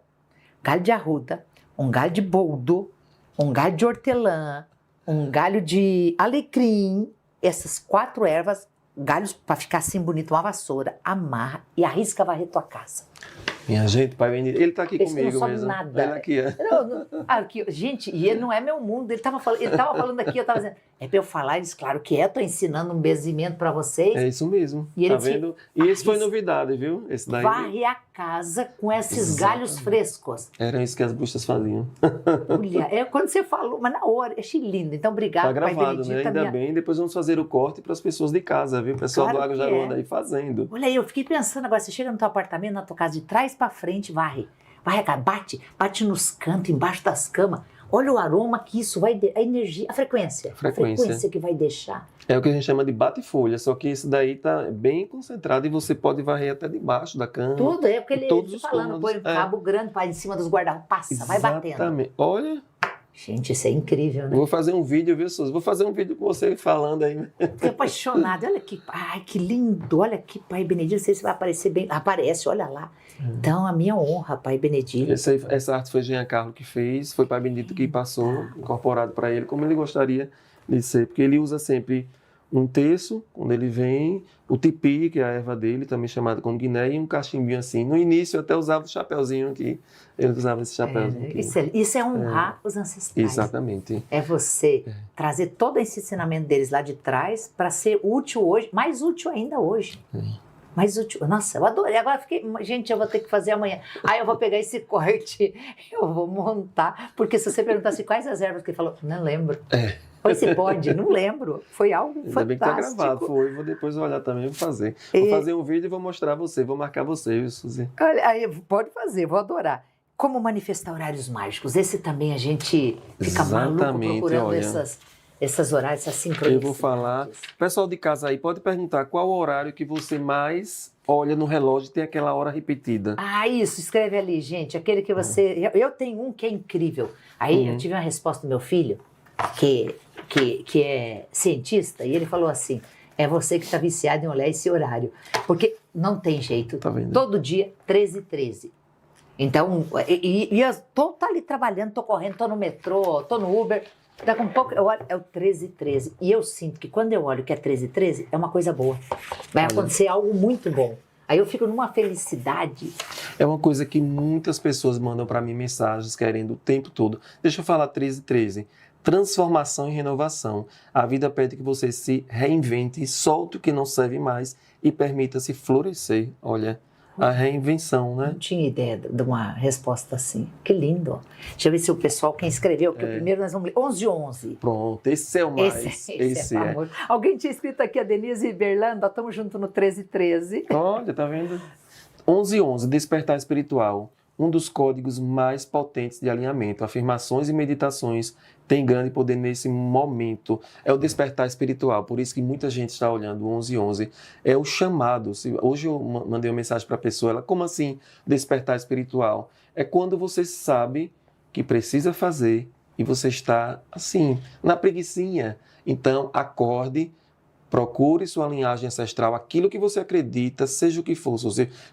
um galho de boldo, um galho de hortelã, um galho de alecrim, essas 4 ervas, galhos para ficar assim bonito, uma vassoura, amarra e arrisca varrer tua casa. Minha gente, Pai Benedito, ele está aqui Esse comigo não mesmo. Nada. Ele aqui, aqui, gente, e ele não é meu mundo, ele estava falando aqui, eu estava dizendo, é para eu falar, eles, claro que estou ensinando um benzimento para vocês. É isso mesmo, e tá vendo? E esse foi novidade, viu? Esse daí. Varre a casa com esses galhos frescos. Era isso que as bruxas faziam. Olha, quando você falou, mas na hora, achei lindo, então obrigado, Tá gravado, Pai Benedito. né? Ainda bem, depois vamos fazer o corte para as pessoas de casa, viu? O pessoal Claro do Água que Jaruanda aí fazendo. Olha aí, eu fiquei pensando agora, você chega no teu apartamento, na tua casa, de trás para frente, varre a casa, bate nos cantos, embaixo das camas. Olha o aroma que isso vai, a energia, a frequência que vai deixar. É o que a gente chama de bate-folha, só que esse daí tá bem concentrado e você pode varrer até debaixo da cama. Tudo, é porque ele todos os falando, põe um cabo grande para em cima dos guarda-roupa, passa, vai batendo. Exatamente. Olha. Gente, isso é incrível, né? Vou fazer um vídeo, viu, Suzy? Vou fazer um vídeo com você falando aí. Fiquei apaixonada. Olha que, ai, que lindo. Olha aqui, Pai Benedito. Não sei se vai aparecer bem. Aparece, olha lá. Então, a minha honra, Pai Benedito. Essa arte foi Jean Carlo que fez, foi Pai Benedito que passou, incorporado para ele, como ele gostaria de ser, porque ele usa sempre um terço, quando ele vem, o tipi, que é a erva dele, também chamada como guiné, e um cachimbinho assim. No início, eu até usava o chapeuzinho aqui. Ele usava esse chapéuzinho aqui. Isso é honrar os ancestrais. Exatamente. É você trazer todo esse ensinamento deles lá de trás para ser útil hoje, mais útil ainda hoje. Mais útil. Nossa, eu adorei. Agora fiquei, gente, eu vou ter que fazer amanhã. Aí eu vou pegar esse corte, eu vou montar, porque se você perguntar assim, quais as ervas que ele falou, não lembro. Pois se pode, não lembro. Foi algo fantástico. Ainda bem que tá gravado, vou depois olhar também, vou fazer. Vou fazer um vídeo e vou mostrar você, vou marcar você, viu, Suzy? Olha, aí pode fazer, vou adorar. Como manifestar horários mágicos? Esse também a gente fica maluco procurando essas horários, essas sincronicidades. Eu vou falar. Pessoal de casa aí, pode perguntar qual o horário que você mais olha no relógio e tem aquela hora repetida. Ah, isso, escreve ali, gente. Aquele que você... Eu tenho um que é incrível. Aí eu tive uma resposta do meu filho, que é cientista, e ele falou assim, é você que está viciado em olhar esse horário. Porque não tem jeito. Tá vendo? Todo dia, 13h13. Então, eu tô ali trabalhando, tô correndo, tô no metrô, tô no Uber, daqui a um pouco eu olho, é o 13h13. E eu sinto que quando eu olho que é 13h13, é uma coisa boa. Vai acontecer algo muito bom. Aí eu fico numa felicidade. É uma coisa que muitas pessoas mandam para mim mensagens querendo o tempo todo. Deixa eu falar 13h13. Transformação e renovação. A vida pede que você se reinvente, solte o que não serve mais e permita-se florescer. Olha, a reinvenção, né? Não tinha ideia de uma resposta assim. Que lindo. Deixa eu ver se o pessoal, quem escreveu, porque o primeiro nós vamos ler. 11h11. Pronto, esse é o mais. Esse é famoso. Alguém tinha escrito aqui, a Denise e Berlanda, estamos juntos no 13h13. Olha, tá vendo? 11h11, despertar espiritual. Um dos códigos mais potentes de alinhamento. Afirmações e meditações têm grande poder nesse momento. É o despertar espiritual. Por isso que muita gente está olhando o 11h11. É o chamado. Hoje eu mandei uma mensagem para a pessoa. Ela, como assim despertar espiritual? É quando você sabe que precisa fazer e você está assim, na preguicinha. Então, acorde. Procure sua linhagem ancestral. Aquilo que você acredita, seja o que for.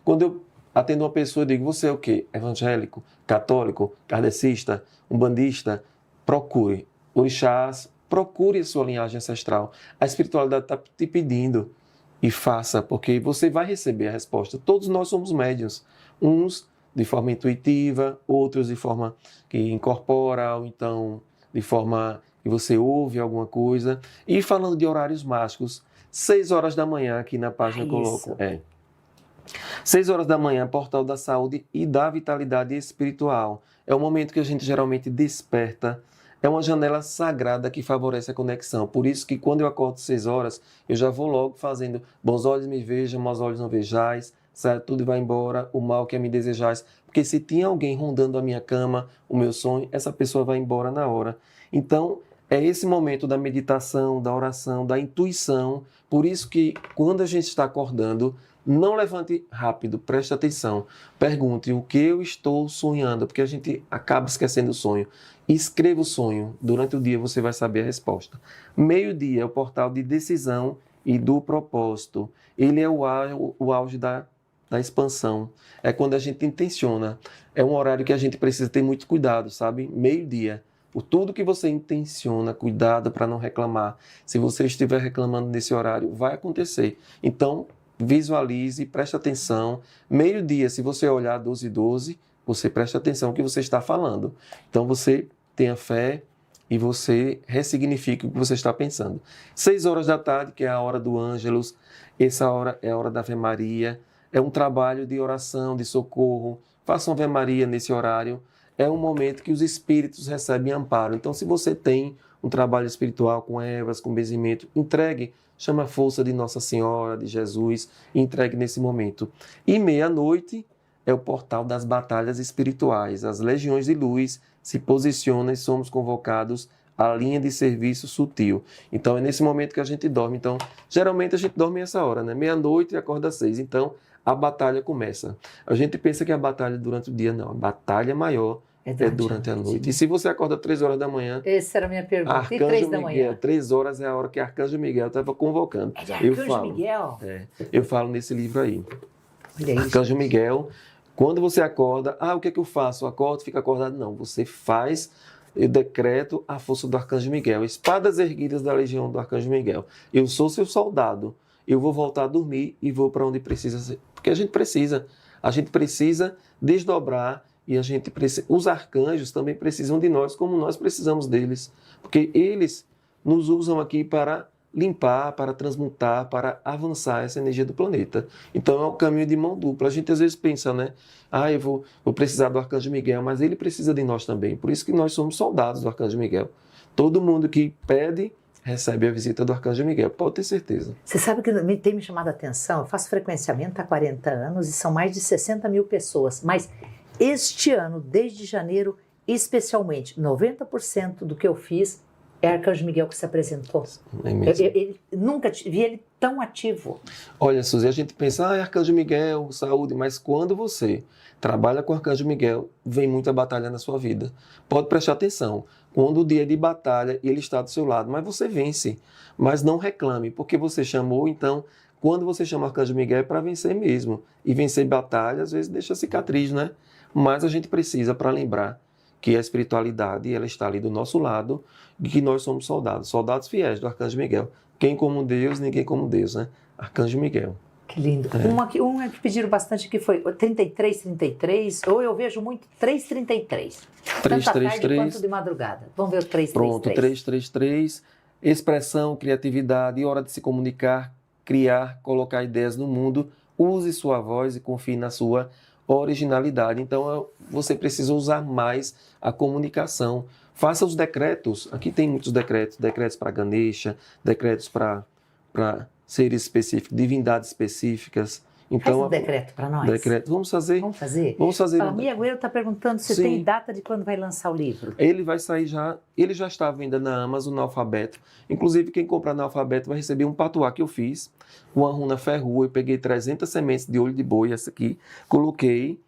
Quando eu atendo uma pessoa e digo, você é o quê? Evangélico, católico, kardecista, umbandista? Procure. Orixás, procure a sua linhagem ancestral. A espiritualidade está te pedindo. E faça, porque você vai receber a resposta. Todos nós somos médiuns. Uns de forma intuitiva, outros de forma que incorpora, ou então de forma que você ouve alguma coisa. E falando de horários mágicos, 6 horas da manhã, aqui na página eu coloco. 6 horas da manhã, portal da saúde e da vitalidade espiritual. É o momento que a gente geralmente desperta. É uma janela sagrada que favorece a conexão. Por isso que quando eu acordo 6 horas, eu já vou logo fazendo bons olhos me vejam, maus olhos não vejais, sai tudo e vai embora, o mal que me desejais. Porque se tinha alguém rondando a minha cama, o meu sonho, essa pessoa vai embora na hora. Então, é esse momento da meditação, da oração, da intuição. Por isso que quando a gente está acordando, não levante rápido, preste atenção. Pergunte o que eu estou sonhando, porque a gente acaba esquecendo o sonho. Escreva o sonho. Durante o dia você vai saber a resposta. Meio-dia é o portal de decisão e do propósito. Ele é o auge da expansão. É quando a gente intenciona. É um horário que a gente precisa ter muito cuidado, sabe? Meio-dia. Por tudo que você intenciona, cuidado para não reclamar. Se você estiver reclamando nesse horário, vai acontecer. Então, visualize, preste atenção. Meio-dia, se você olhar 12:12, você presta atenção no que você está falando. Então, você tenha fé e você ressignifica o que você está pensando. 6 horas da tarde, que é a hora do Ângelus, essa hora é a hora da Ave Maria. É um trabalho de oração, de socorro. Façam Ave Maria nesse horário. É um momento que os espíritos recebem amparo. Então, se você tem um trabalho espiritual com ervas, com benzimento, entregue, chama a força de Nossa Senhora, de Jesus, e entregue nesse momento. E meia-noite é o portal das batalhas espirituais. As legiões de luz se posicionam e somos convocados à linha de serviço sutil. Então, é nesse momento que a gente dorme. Então, geralmente a gente dorme essa hora, né? Meia-noite e acorda às 6. Então, a batalha começa. A gente pensa que a batalha é durante o dia, não. A batalha maior é durante a noite. E se você acorda 3 horas da manhã... Essa era a minha pergunta. Arcanjo E 3 da Miguel, manhã? 3 horas é a hora que Arcanjo Miguel estava convocando. É de Arcanjo Miguel? Eu falo nesse livro aí. Olha isso. Arcanjo Miguel, quando você acorda, o que é que eu faço? Eu acordo, fica acordado? Não, você faz, eu decreto a força do Arcanjo Miguel. Espadas erguidas da legião do Arcanjo Miguel. Eu sou seu soldado. Eu vou voltar a dormir e vou para onde precisa ser. Porque a gente precisa desdobrar. E a gente precisa, os arcanjos também precisam de nós, como nós precisamos deles. Porque eles nos usam aqui para limpar, para transmutar, para avançar essa energia do planeta. Então é um caminho de mão dupla. A gente às vezes pensa, né? Eu vou precisar do Arcanjo Miguel, mas ele precisa de nós também. Por isso que nós somos soldados do Arcanjo Miguel. Todo mundo que pede, recebe a visita do Arcanjo Miguel, pode ter certeza. Você sabe que tem me chamado a atenção, eu faço frequenciamento há 40 anos e são mais de 60 mil pessoas, mas este ano, desde janeiro, especialmente, 90% do que eu fiz é Arcanjo Miguel que se apresentou. É mesmo. Eu nunca vi ele tão ativo. Olha, Suzy, a gente pensa, Arcanjo Miguel, saúde, mas quando você trabalha com Arcanjo Miguel, vem muita batalha na sua vida. Pode prestar atenção. Quando o dia é de batalha, ele está do seu lado, mas você vence. Mas não reclame, porque você chamou, então... Quando você chama Arcanjo Miguel é para vencer mesmo. E vencer batalha, às vezes, deixa cicatriz, né? Mas a gente precisa para lembrar que a espiritualidade ela está ali do nosso lado e que nós somos soldados fiéis do Arcanjo Miguel. Quem como Deus, ninguém como Deus, né? Arcanjo Miguel. Que lindo. Uma que pediram bastante que foi 3333, ou eu vejo muito 333. Tanto à tarde quanto de madrugada. Vamos ver o 333. Pronto, 333. Expressão, criatividade, hora de se comunicar, criar, colocar ideias no mundo. Use sua voz e confie na sua originalidade. Então, você precisa usar mais a comunicação. Faça os decretos. Aqui tem muitos decretos. Decretos para Ganesha, decretos para seres específicos, divindades específicas. Então, faz um decreto para nós. Decreto. Vamos fazer? Vamos fazer? Vamos fazer. A minha Agüero está perguntando se tem data de quando vai lançar o livro. Ele vai sair já. Ele já está à venda na Amazon, no Alfabeto. Inclusive, quem comprar no Alfabeto vai receber um patuá que eu fiz com a runa ferrua. Eu peguei 300 sementes de olho de boi, essa aqui. Coloquei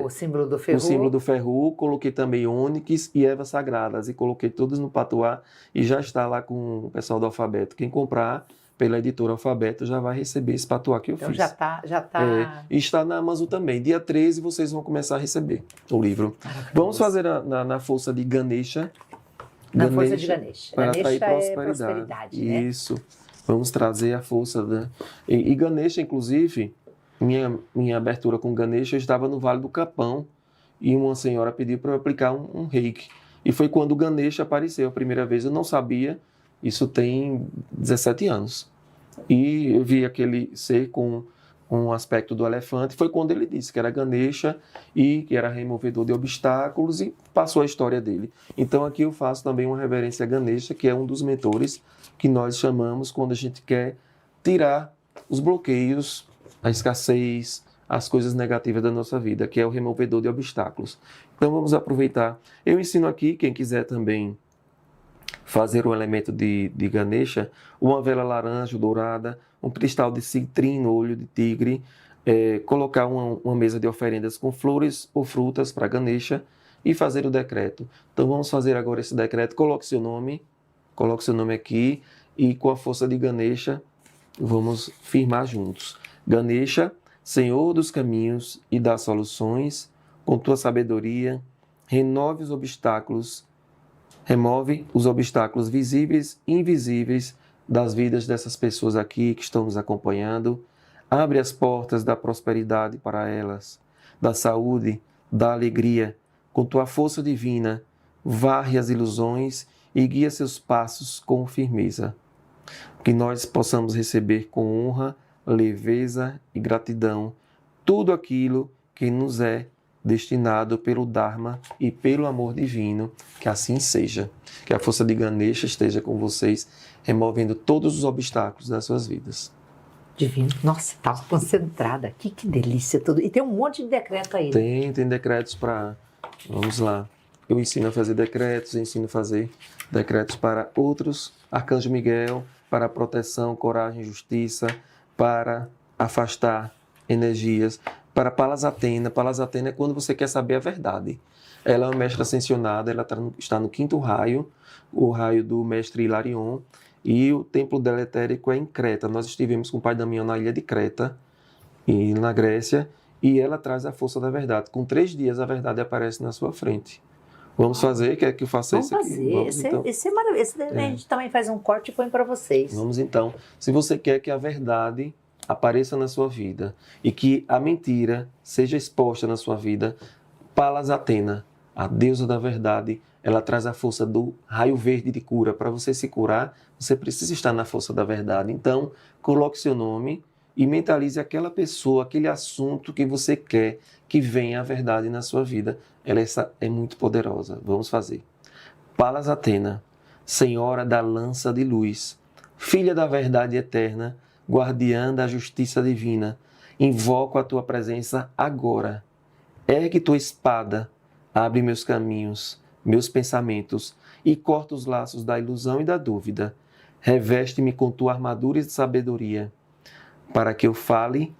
o símbolo do ferru. O símbolo do ferru. Coloquei também ônix e ervas sagradas. E coloquei todos no patuá. E já está lá com o pessoal do Alfabeto. Quem comprar pela editora Alfabeto já vai receber esse patuá que eu fiz. Já está. E está na Amazon também. Dia 13 vocês vão começar a receber o livro. Vamos fazer na força de Ganesha. Na força de Ganesha. Para Ganesha atrair prosperidade, né? Isso. Vamos trazer a força da... E Ganesha, inclusive, minha abertura com Ganesha, eu estava no Vale do Capão e uma senhora pediu para eu aplicar um reiki. E foi quando o Ganesha apareceu a primeira vez. Eu não sabia. Isso tem 17 anos. E eu vi aquele ser com um aspecto do elefante. Foi quando ele disse que era Ganesha e que era removedor de obstáculos e passou a história dele. Então aqui eu faço também uma reverência a Ganesha, que é um dos mentores que nós chamamos quando a gente quer tirar os bloqueios a escassez, as coisas negativas da nossa vida, que é o removedor de obstáculos. Então vamos aproveitar. Eu ensino aqui, quem quiser também fazer um elemento de Ganesha, uma vela laranja dourada, um cristal de citrino, olho de tigre, colocar uma mesa de oferendas com flores ou frutas para Ganesha e fazer o decreto. Então vamos fazer agora esse decreto. Coloque seu nome aqui e com a força de Ganesha vamos firmar juntos. Ganesha, Senhor dos caminhos e das soluções, com tua sabedoria, remove os obstáculos visíveis e invisíveis das vidas dessas pessoas aqui que estão nos acompanhando. Abre as portas da prosperidade para elas, da saúde, da alegria. Com tua força divina, varre as ilusões e guia seus passos com firmeza. Que nós possamos receber com honra, leveza e gratidão tudo aquilo que nos é destinado pelo Dharma e pelo amor divino, que assim seja. Que a força de Ganesha esteja com vocês, removendo todos os obstáculos das suas vidas. Divino. Nossa, estava concentrada aqui, que delícia tudo. E tem um monte de decreto aí. Tem decretos para... Vamos lá. Eu ensino a fazer decretos, ensino a fazer decretos para outros. Arcanjo Miguel, para proteção, coragem, justiça, para afastar energias, para Palas Atena. Palas Atena é quando você quer saber a verdade. Ela é uma mestra ascensionada, ela está no 5º raio, o raio do mestre Hilarion, e o templo dela etérico é em Creta. Nós estivemos com o pai Damião na ilha de Creta, e na Grécia, e ela traz a força da verdade. Com 3 dias a verdade aparece na sua frente. Vamos fazer? Quer que eu faça isso aqui? Vamos fazer. Esse é maravilhoso. Esse a gente também faz um corte e põe para vocês. Vamos então. Se você quer que a verdade apareça na sua vida e que a mentira seja exposta na sua vida, Palas Atena, a deusa da verdade, ela traz a força do raio verde de cura. Para você se curar, você precisa estar na força da verdade. Então, coloque seu nome e mentalize aquela pessoa, aquele assunto que você quer que venha a verdade na sua vida. Essa é muito poderosa. Vamos fazer. Palas Atena, Senhora da lança de luz, Filha da verdade eterna, Guardiã da justiça divina, invoco a tua presença agora. Ergue tua espada, abre meus caminhos, meus pensamentos e corta os laços da ilusão e da dúvida. Reveste-me com tua armadura de sabedoria, para que eu fale,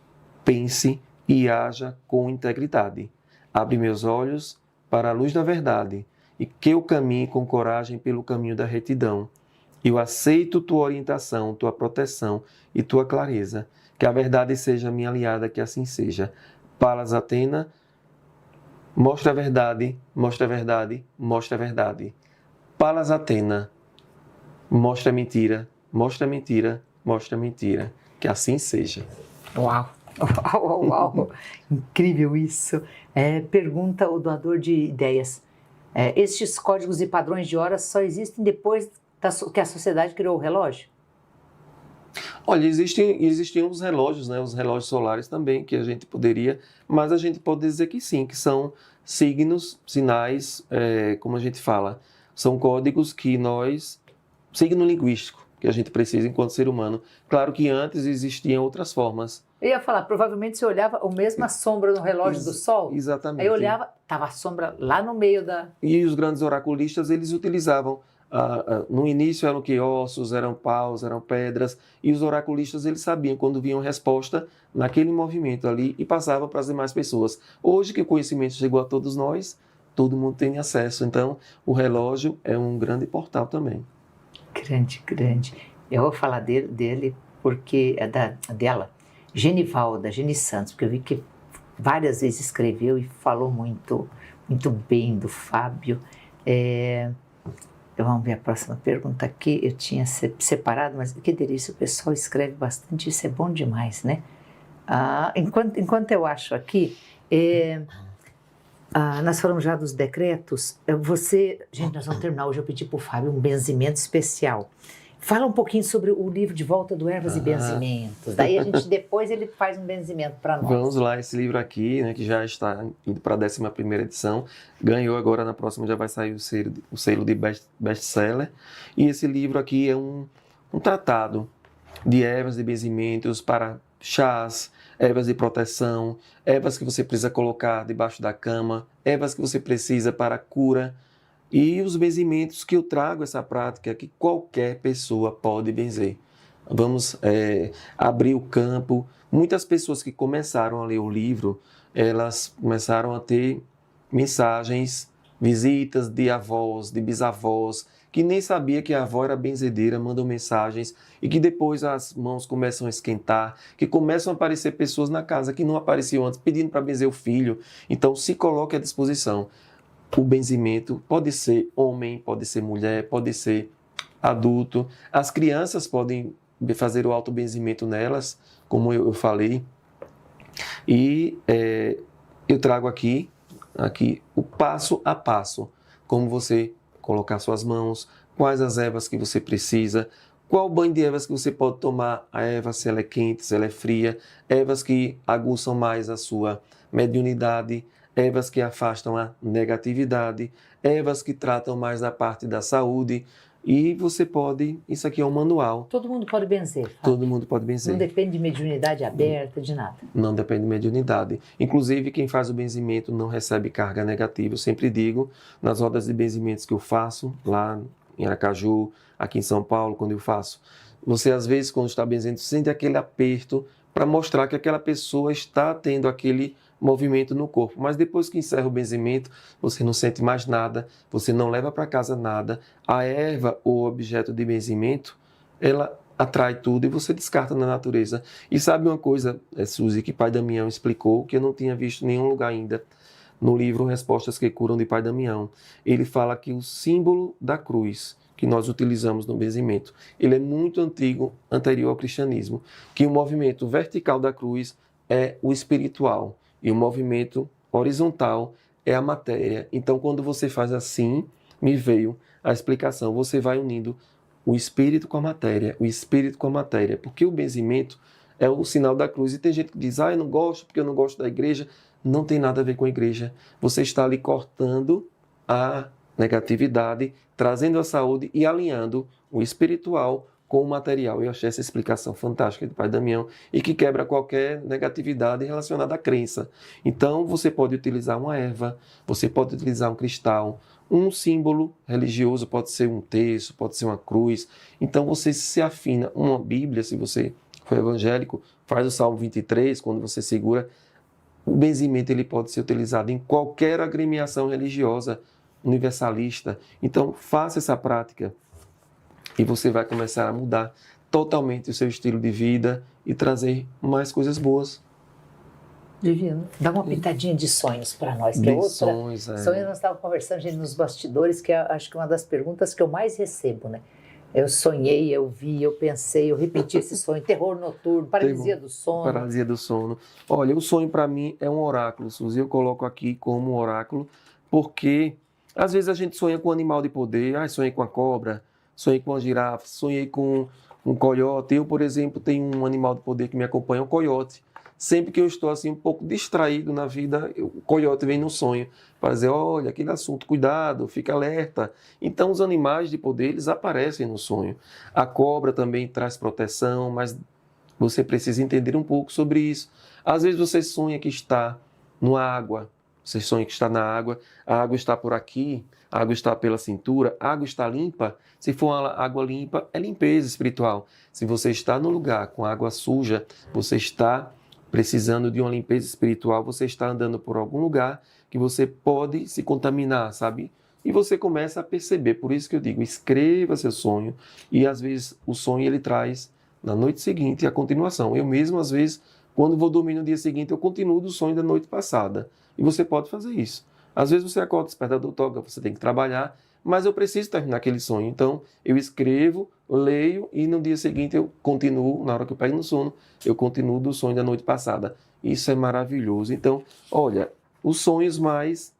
pense e haja com integridade. Abre meus olhos para a luz da verdade e que eu caminhe com coragem pelo caminho da retidão. Eu aceito tua orientação, tua proteção e tua clareza. Que a verdade seja minha aliada, que assim seja. Palas Atena, mostra a verdade, mostra a verdade, mostra a verdade. Palas Atena, mostra a mentira, mostra a mentira, mostra a mentira. Que assim seja. Uau! Uau, uau, uau. Incrível isso. Pergunta o doador de ideias. Estes códigos e padrões de horas só existem depois que a sociedade criou o relógio? Olha, existiam os relógios, né? Os relógios solares também, que a gente poderia, mas a gente pode dizer que sim, que são signos, sinais, como a gente fala, são códigos que signo linguístico, que a gente precisa enquanto ser humano. Claro que antes existiam outras formas. Eu ia falar, provavelmente você olhava a mesma sombra no relógio do sol. Exatamente. Aí eu olhava, estava a sombra lá no meio da... E os grandes oraculistas, eles utilizavam, no início eram que ossos, eram paus, eram pedras, e os oraculistas, eles sabiam quando vinham resposta naquele movimento ali e passavam para as demais pessoas. Hoje que o conhecimento chegou a todos nós, todo mundo tem acesso, então o relógio é um grande portal também. Grande, grande. Eu vou falar dele porque é dela, Genivalda, Geni Santos, porque eu vi que várias vezes escreveu e falou muito, muito bem do Fábio. Vamos ver a próxima pergunta aqui. Eu tinha separado, mas que delícia, o pessoal escreve bastante, isso é bom demais, né? Enquanto eu acho aqui, nós falamos já dos decretos. Gente, nós vamos terminar hoje. Eu pedi para o Fábio um benzimento especial. Fala um pouquinho sobre o livro De Volta do Ervas e Benzimentos. Daí depois ele faz um benzimento para nós. Vamos lá, esse livro aqui, né, que já está indo para a 11ª edição, ganhou agora, na próxima já vai sair o selo de best-seller. E esse livro aqui é um tratado de ervas e benzimentos para chás, ervas de proteção, ervas que você precisa colocar debaixo da cama, ervas que você precisa para a cura e os benzimentos que eu trago essa prática que qualquer pessoa pode benzer. Vamos abrir o campo. Muitas pessoas que começaram a ler o livro, elas começaram a ter mensagens, visitas de avós, de bisavós, que nem sabia que a avó era benzedeira, mandam mensagens e que depois as mãos começam a esquentar, que começam a aparecer pessoas na casa que não apareciam antes, pedindo para benzer o filho. Então, se coloque à disposição. O benzimento pode ser homem, pode ser mulher, pode ser adulto. As crianças podem fazer o autobenzimento nelas, como eu falei. E eu trago aqui o passo a passo, como você colocar suas mãos, quais as ervas que você precisa, qual banho de ervas que você pode tomar, a erva se ela é quente, se ela é fria, ervas que aguçam mais a sua mediunidade, ervas que afastam a negatividade, ervas que tratam mais da parte da saúde. E você pode, isso aqui é um manual. Todo mundo pode benzer, Fábio. Todo mundo pode benzer. Não depende de mediunidade aberta, de nada. Não depende de mediunidade. Inclusive, quem faz o benzimento não recebe carga negativa. Eu sempre digo, nas rodas de benzimentos que eu faço, lá em Aracaju, aqui em São Paulo, quando eu faço, você às vezes, quando está benzendo, sente aquele aperto para mostrar que aquela pessoa está tendo aquele movimento no corpo, mas depois que encerra o benzimento, você não sente mais nada, você não leva para casa nada, a erva ou objeto de benzimento, ela atrai tudo e você descarta na natureza. E sabe uma coisa, Suzy, que Pai Damião explicou, que eu não tinha visto em nenhum lugar ainda, no livro Respostas que Curam de Pai Damião, ele fala que o símbolo da cruz que nós utilizamos no benzimento, ele é muito anterior ao cristianismo, que o movimento vertical da cruz é o espiritual, e o movimento horizontal é a matéria. Então, quando você faz assim, me veio a explicação. Você vai unindo o espírito com a matéria, o espírito com a matéria. Porque o benzimento é o sinal da cruz. E tem gente que diz, eu não gosto porque eu não gosto da igreja. Não tem nada a ver com a igreja. Você está ali cortando a negatividade, trazendo a saúde e alinhando o espiritual com o material. Eu achei essa explicação fantástica do Pai Damião e que quebra qualquer negatividade relacionada à crença. Então, você pode utilizar uma erva, você pode utilizar um cristal, um símbolo religioso, pode ser um terço, pode ser uma cruz. Então, você se afina. Uma Bíblia, se você for evangélico, faz o Salmo 23, quando você segura. O benzimento ele pode ser utilizado em qualquer agremiação religiosa universalista. Então, faça essa prática. E você vai começar a mudar totalmente o seu estilo de vida e trazer mais coisas boas. Divino. Dá uma pitadinha de sonhos para nós, que é outra. Sonhos, Sonhos, nós estávamos conversando, gente, nos bastidores, que é, acho que uma das perguntas que eu mais recebo, né? Eu sonhei, eu vi, eu pensei, eu repeti esse sonho, terror noturno, paralisia do sono. Paralisia do sono. Olha, o sonho para mim é um oráculo, Suzy. Eu coloco aqui como um oráculo, porque às vezes a gente sonha com um animal de poder. Sonhei com a cobra, sonhei com uma girafa, sonhei com um coiote. Eu, por exemplo, tenho um animal de poder que me acompanha, o coiote. Sempre que eu estou assim um pouco distraído na vida, o coiote vem no sonho para dizer, olha, aquele assunto, cuidado, fica alerta. Então, os animais de poder, eles aparecem no sonho. A cobra também traz proteção, mas você precisa entender um pouco sobre isso. Às vezes você sonha que está numa água, você sonha que está na água, a água está por aqui, a água está pela cintura, a água está limpa. Se for uma água limpa, é limpeza espiritual. Se você está no lugar com água suja, você está precisando de uma limpeza espiritual, você está andando por algum lugar que você pode se contaminar, sabe? E você começa a perceber, por isso que eu digo, escreva seu sonho, e às vezes o sonho ele traz na noite seguinte a continuação. Eu mesmo, às vezes, quando vou dormir no dia seguinte, eu continuo do sonho da noite passada. E você pode fazer isso. Às vezes você acorda, o despertador toca, você tem que trabalhar, mas eu preciso terminar aquele sonho. Então, eu escrevo, leio e no dia seguinte eu continuo, na hora que eu pego no sono, eu continuo do sonho da noite passada. Isso é maravilhoso. Então, olha, os sonhos mais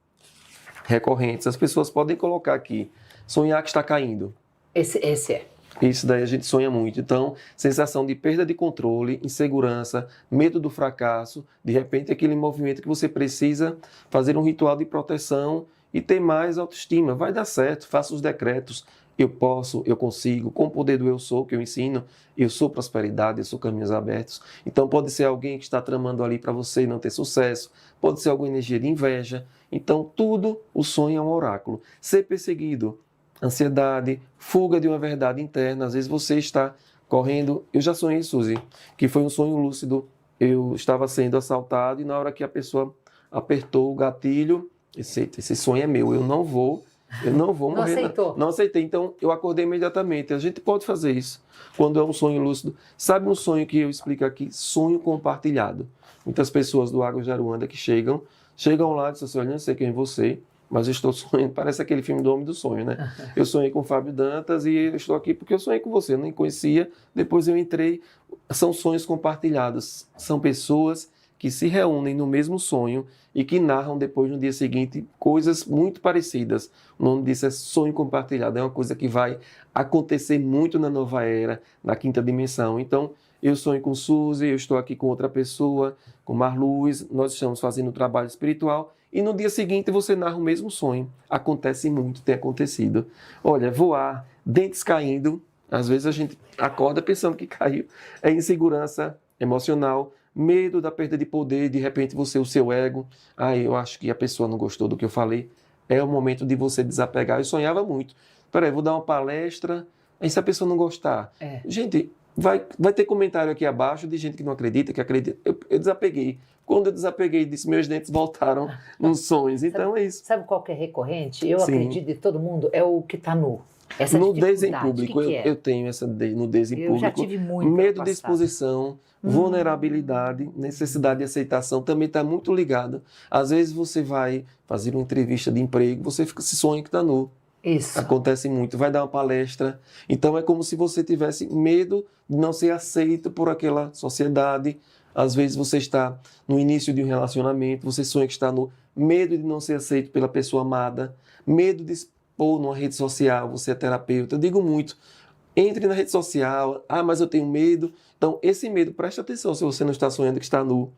recorrentes, as pessoas podem colocar aqui, sonhar que está caindo. Esse é. Isso daí a gente sonha muito. Então, sensação de perda de controle, insegurança, medo do fracasso, de repente aquele movimento que você precisa fazer um ritual de proteção e ter mais autoestima. Vai dar certo, faça os decretos. eu posso, eu consigo, com o poder do eu sou, que eu ensino, eu sou prosperidade, eu sou caminhos abertos. Então pode ser alguém que está tramando ali para você não ter sucesso, pode ser alguma energia de inveja. Então tudo, o sonho é um oráculo. Ser perseguido, ansiedade, fuga de uma verdade interna, às vezes você está correndo. Eu já sonhei, Suzy, que foi um sonho lúcido. Eu estava sendo assaltado e na hora que a pessoa apertou o gatilho, esse sonho é meu, eu não vou Não morrer. aceitou? Não aceitei, então eu acordei imediatamente. A gente pode fazer isso quando é um sonho lúcido. Sabe um sonho que eu explico aqui? Sonho compartilhado. Muitas pessoas do Águas de Aruanda que chegam lá e dizem assim, olha, eu não sei quem é você, mas eu estou sonhando, parece aquele filme do Homem do Sonho, né? Eu sonhei com o Fábio Dantas e eu estou aqui porque eu sonhei com você, eu nem conhecia, depois eu entrei. São sonhos compartilhados, são pessoas que se reúnem no mesmo sonho e que narram depois, no dia seguinte, coisas muito parecidas. O nome disso é sonho compartilhado, é uma coisa que vai acontecer muito na nova era, na quinta dimensão. Então, eu sonho com Suzy, eu estou aqui com outra pessoa, com Marluz, nós estamos fazendo um trabalho espiritual e no dia seguinte você narra o mesmo sonho. Acontece muito, tem acontecido. Olha, voar, dentes caindo, às vezes a gente acorda pensando que caiu, é insegurança emocional, medo da perda de poder, de repente você, o seu ego, eu acho que a pessoa não gostou do que eu falei, é o momento de você desapegar. Eu sonhava muito, peraí, vou dar uma palestra, aí se a pessoa não gostar, gente, vai ter comentário aqui abaixo de gente que não acredita, que acredita, eu desapeguei. Quando eu desapeguei disso, meus dentes voltaram nos sonhos, então é isso. Sabe qual que é recorrente? Eu Sim. acredito de todo mundo, é o que está nu. Essa Nudez em dificuldade, público, que é? eu tenho essa nudez em Eu público. já tive muito Medo no de passado. exposição, vulnerabilidade, necessidade de aceitação também está muito ligado. Às vezes você vai fazer uma entrevista de emprego, você se sonha que está nu. Isso. Acontece muito, vai dar uma palestra. Então é como se você tivesse medo de não ser aceito por aquela sociedade. Às vezes você está no início de um relacionamento, você sonha que está no medo de não ser aceito pela pessoa amada, medo de expor numa rede social, você é terapeuta. Eu digo muito, entre na rede social, mas eu tenho medo. Então esse medo, preste atenção se você não está sonhando que está no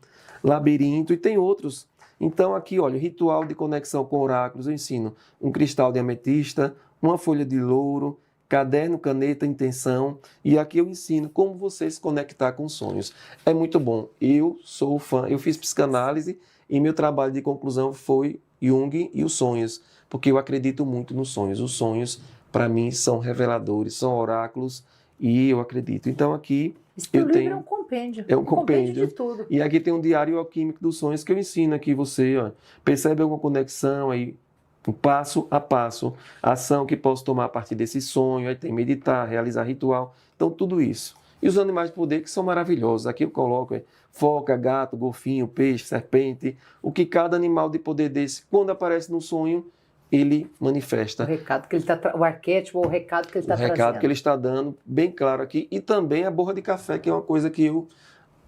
labirinto, e tem outros. Então aqui, olha, ritual de conexão com oráculos, eu ensino um cristal de ametista, uma folha de louro, caderno, caneta, intenção, e aqui eu ensino como você se conectar com sonhos. É muito bom. Eu sou fã, eu fiz psicanálise e meu trabalho de conclusão foi Jung e os sonhos, porque eu acredito muito nos sonhos. Os sonhos, para mim, são reveladores, são oráculos e eu acredito. Então aqui Esse eu livro tenho... é um compêndio. É um compêndio de tudo. E aqui tem um diário alquímico dos sonhos que eu ensino aqui você, ó, percebe alguma conexão aí, um passo a passo, a ação que posso tomar a partir desse sonho, aí tem meditar, realizar ritual, então tudo isso. E os animais de poder que são maravilhosos, aqui eu coloco foca, gato, golfinho, peixe, serpente, o que cada animal de poder desse, quando aparece no sonho, ele manifesta. O recado que ele está, o arquétipo ou o recado que ele está trazendo. O recado que ele está dando, bem claro aqui, e também a borra de café, que é uma coisa que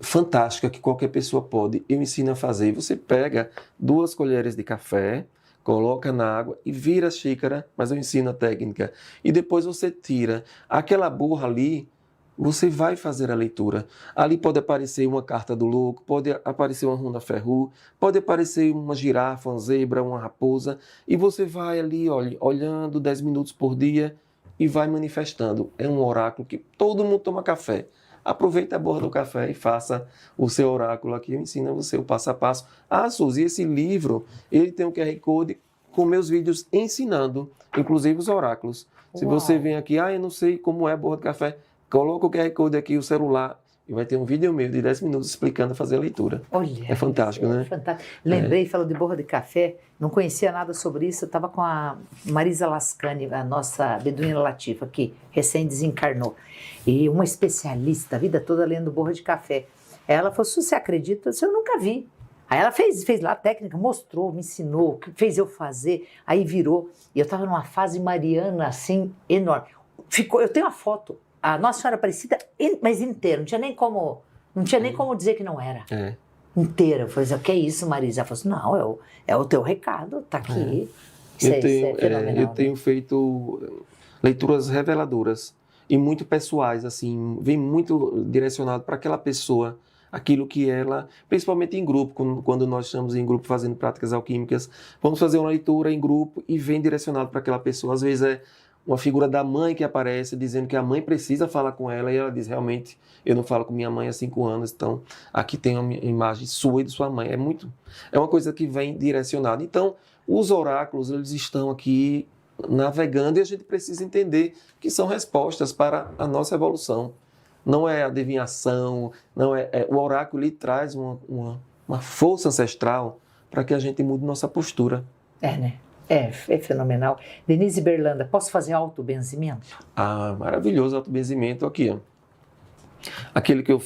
fantástica, que qualquer pessoa pode. Eu ensino a fazer. Você pega 2 colheres de café, coloca na água e vira a xícara, mas eu ensino a técnica. E depois você tira aquela borra ali, você vai fazer a leitura. Ali pode aparecer uma carta do louco, pode aparecer uma runa ferru, pode aparecer uma girafa, uma zebra, uma raposa, e você vai ali, olha, olhando 10 minutos por dia e vai manifestando. É um oráculo que todo mundo toma café. Aproveita a borra do café e faça o seu oráculo aqui. Eu ensino a você o passo a passo. Suzy, esse livro, ele tem um QR Code com meus vídeos ensinando, inclusive os oráculos. Se você vem aqui, eu não sei como é a borra do café, coloca o QR Code aqui, o celular, e vai ter um vídeo meu de 10 minutos explicando a fazer a leitura. Olha, é fantástico, né? Fantástico. Lembrei, falou de borra de café, não conhecia nada sobre isso, eu estava com a Marisa Lascani, a nossa beduína latifa, que recém desencarnou, e uma especialista, a vida toda lendo borra de café. Ela falou, se você acredita, eu nunca vi. Aí ela fez lá a técnica, mostrou, me ensinou, fez eu fazer, aí virou, e eu estava numa fase mariana, assim, enorme. Eu tenho a foto, a Nossa Senhora Aparecida, mas inteira, não tinha nem como dizer que não era. Inteira. Eu falei, o que é isso, Marisa? Ela falou assim, não, é o teu recado, tá aqui. Isso é fenomenal. Eu tenho feito leituras reveladoras e muito pessoais, assim, vem muito direcionado para aquela pessoa, aquilo que ela, principalmente em grupo, quando nós estamos em grupo fazendo práticas alquímicas, vamos fazer uma leitura em grupo e vem direcionado para aquela pessoa. Às vezes é uma figura da mãe que aparece dizendo que a mãe precisa falar com ela e ela diz, realmente, eu não falo com minha mãe há 5 anos, então aqui tem uma imagem sua e de sua mãe. É uma coisa que vem direcionada. Então, os oráculos, eles estão aqui navegando e a gente precisa entender que são respostas para a nossa evolução. Não é adivinhação, não o oráculo lhe traz uma força ancestral para que a gente mude nossa postura. É, né? É fenomenal. Denise Berlanda, posso fazer autobenzimento? Ah, maravilhoso autobenzimento aqui, ó. Aquele que eu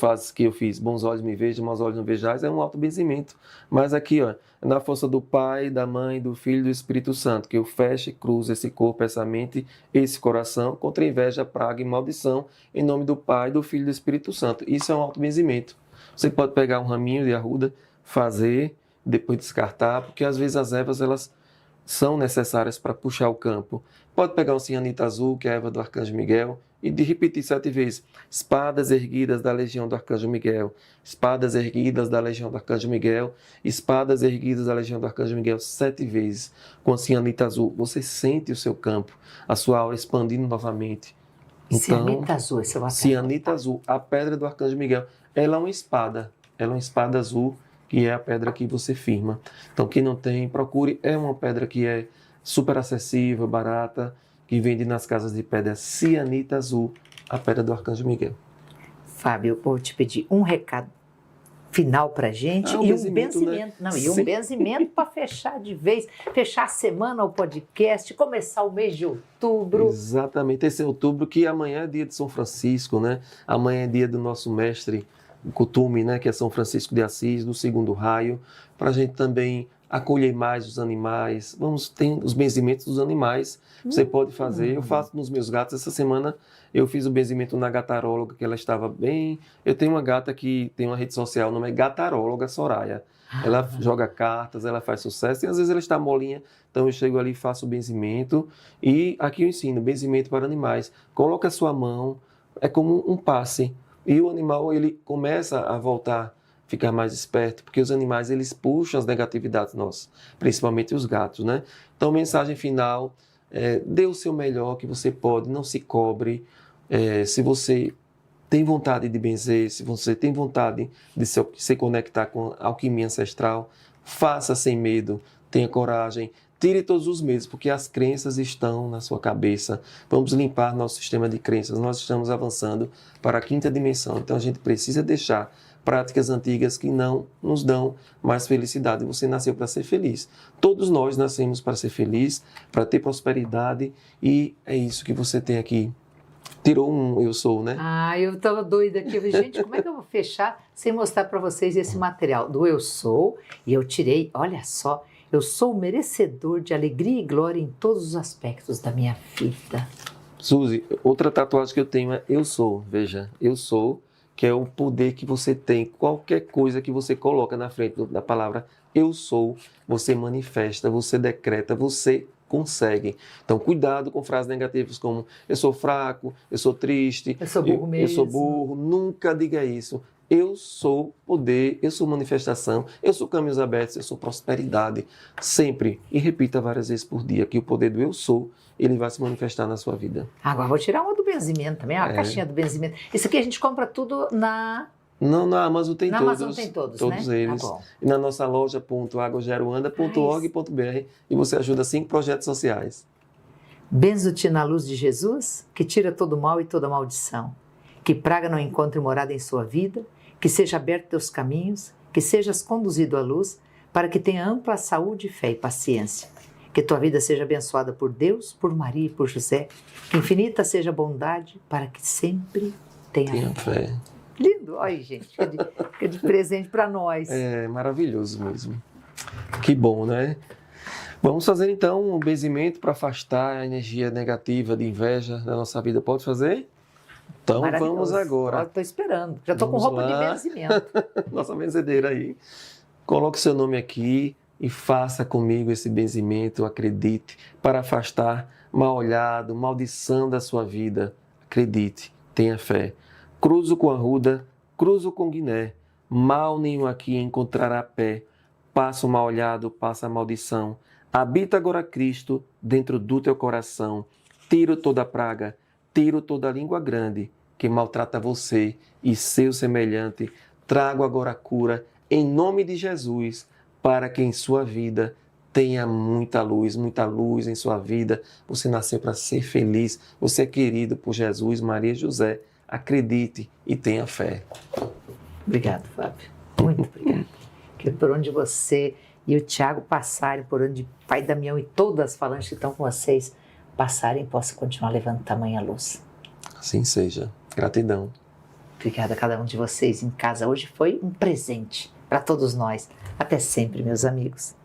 fiz, bons olhos me vejam, maus olhos não vejais, é um autobenzimento. Mas aqui, ó, na força do Pai, da Mãe, do Filho e do Espírito Santo, que eu feche e cruzo esse corpo, essa mente, esse coração, contra inveja, praga e maldição, em nome do Pai, do Filho e do Espírito Santo. Isso é um autobenzimento. Você pode pegar um raminho de arruda, fazer, depois descartar, porque às vezes as ervas, elas são necessárias para puxar o campo. Pode pegar um cianita azul, que é a erva do Arcanjo Miguel, e de repetir 7 vezes. Espadas erguidas da legião do Arcanjo Miguel. Espadas erguidas da legião do Arcanjo Miguel. Espadas erguidas da legião do Arcanjo Miguel 7 vezes. Com a cianita azul. Você sente o seu campo, a sua aura expandindo novamente. Então, cianita azul, esse é o cianita azul, a pedra do Arcanjo Miguel. Ela é uma espada. Ela é uma espada azul, que é a pedra que você firma. Então, quem não tem, procure. É uma pedra que é super acessível, barata, que vende nas casas de pedra. Cianita azul, a pedra do Arcanjo Miguel. Fábio, eu vou te pedir um recado final pra gente um e benzimento, um benzimento. Né? Não, e um benzimento para fechar de vez, fechar a semana o podcast, começar o mês de outubro. Exatamente, esse é outubro, que amanhã é dia de São Francisco, né? Amanhã é dia do nosso mestre Kuthumi, né? Que é São Francisco de Assis, do segundo raio, para a gente também acolher mais os animais. Tem os benzimentos dos animais, você pode fazer. Eu faço nos meus gatos. Essa semana eu fiz o benzimento na gataróloga, que ela estava bem. Eu tenho uma gata que tem uma rede social, o nome é Gataróloga Soraya. Ela joga cartas, ela faz sucesso, e às vezes ela está molinha, então eu chego ali e faço o benzimento. E aqui eu ensino benzimento para animais. Coloca a sua mão, é como um passe, e o animal ele começa a voltar, ficar mais esperto, porque os animais eles puxam as negatividades nossas, principalmente os gatos, né? Então, mensagem final, dê o seu melhor que você pode, não se cobre. Se você tem vontade de benzer, se você tem vontade de se conectar com a alquimia ancestral, faça sem medo, tenha coragem, tire todos os medos, porque as crenças estão na sua cabeça. Vamos limpar nosso sistema de crenças, nós estamos avançando para a 5ª dimensão, então a gente precisa deixar práticas antigas que não nos dão mais felicidade. Você nasceu para ser feliz. Todos nós nascemos para ser feliz, para ter prosperidade, e é isso que você tem aqui. Tirou um eu sou, né? Ah, eu estava doida aqui. Gente, como é que eu vou fechar sem mostrar para vocês esse material do eu sou? E eu tirei, olha só, eu sou merecedor de alegria e glória em todos os aspectos da minha vida. Suzy, outra tatuagem que eu tenho é eu sou. Veja, eu sou, que é o poder que você tem. Qualquer coisa que você coloca na frente da palavra eu sou, você manifesta, você decreta, você consegue. Então, cuidado com frases negativas como eu sou fraco, eu sou triste, eu sou burro mesmo. Eu sou burro. Nunca diga isso. Eu sou poder, eu sou manifestação, eu sou caminhos abertos, eu sou prosperidade. Sempre. E repita várias vezes por dia que o poder do eu sou, ele vai se manifestar na sua vida. Agora vou tirar uma do benzimento também, a caixinha do benzimento. Isso aqui a gente compra tudo na... Não, na Amazon tem todos. Na Amazon tem todos, né? Eles. Tá, e na nossa loja .agogeroanda.org.br, e você ajuda 5 projetos sociais. Benzo-te na luz de Jesus, que tira todo mal e toda maldição. Que praga não encontre morada em sua vida, que seja aberto teus caminhos, que sejas conduzido à luz, para que tenha ampla saúde, fé e paciência. Que tua vida seja abençoada por Deus, por Maria e por José. Que infinita seja a bondade, para que sempre tenha fé. Lindo, olha gente, fica de presente para nós. É maravilhoso mesmo. Que bom, né? Vamos fazer então um benzimento para afastar a energia negativa de inveja da nossa vida. Pode fazer? Então vamos agora. Estou esperando, já estou com roupa de benzimento. Nossa benzedeira aí. Coloque seu nome aqui e faça comigo esse benzimento, acredite, para afastar mal olhado, maldição da sua vida. Acredite, tenha fé. Cruzo com arruda, cruzo com guiné, mal nenhum aqui encontrará pé. Passa o mal olhado, passa a maldição. Habita agora Cristo dentro do teu coração. tiro toda praga, tiro toda língua grande que maltrata você e seu semelhante. Trago agora a cura em nome de Jesus, para que em sua vida tenha muita luz em sua vida. Você nasceu para ser feliz, você é querido por Jesus, Maria e José. Acredite e tenha fé. Obrigado, Fábio. Muito obrigado. Que por onde você e o Tiago passarem, por onde Pai Damião e todas as falanges que estão com vocês passarem, possa continuar levando tamanha luz. Assim seja. Gratidão. Obrigada a cada um de vocês em casa. Hoje foi um presente para todos nós. Até sempre, meus amigos.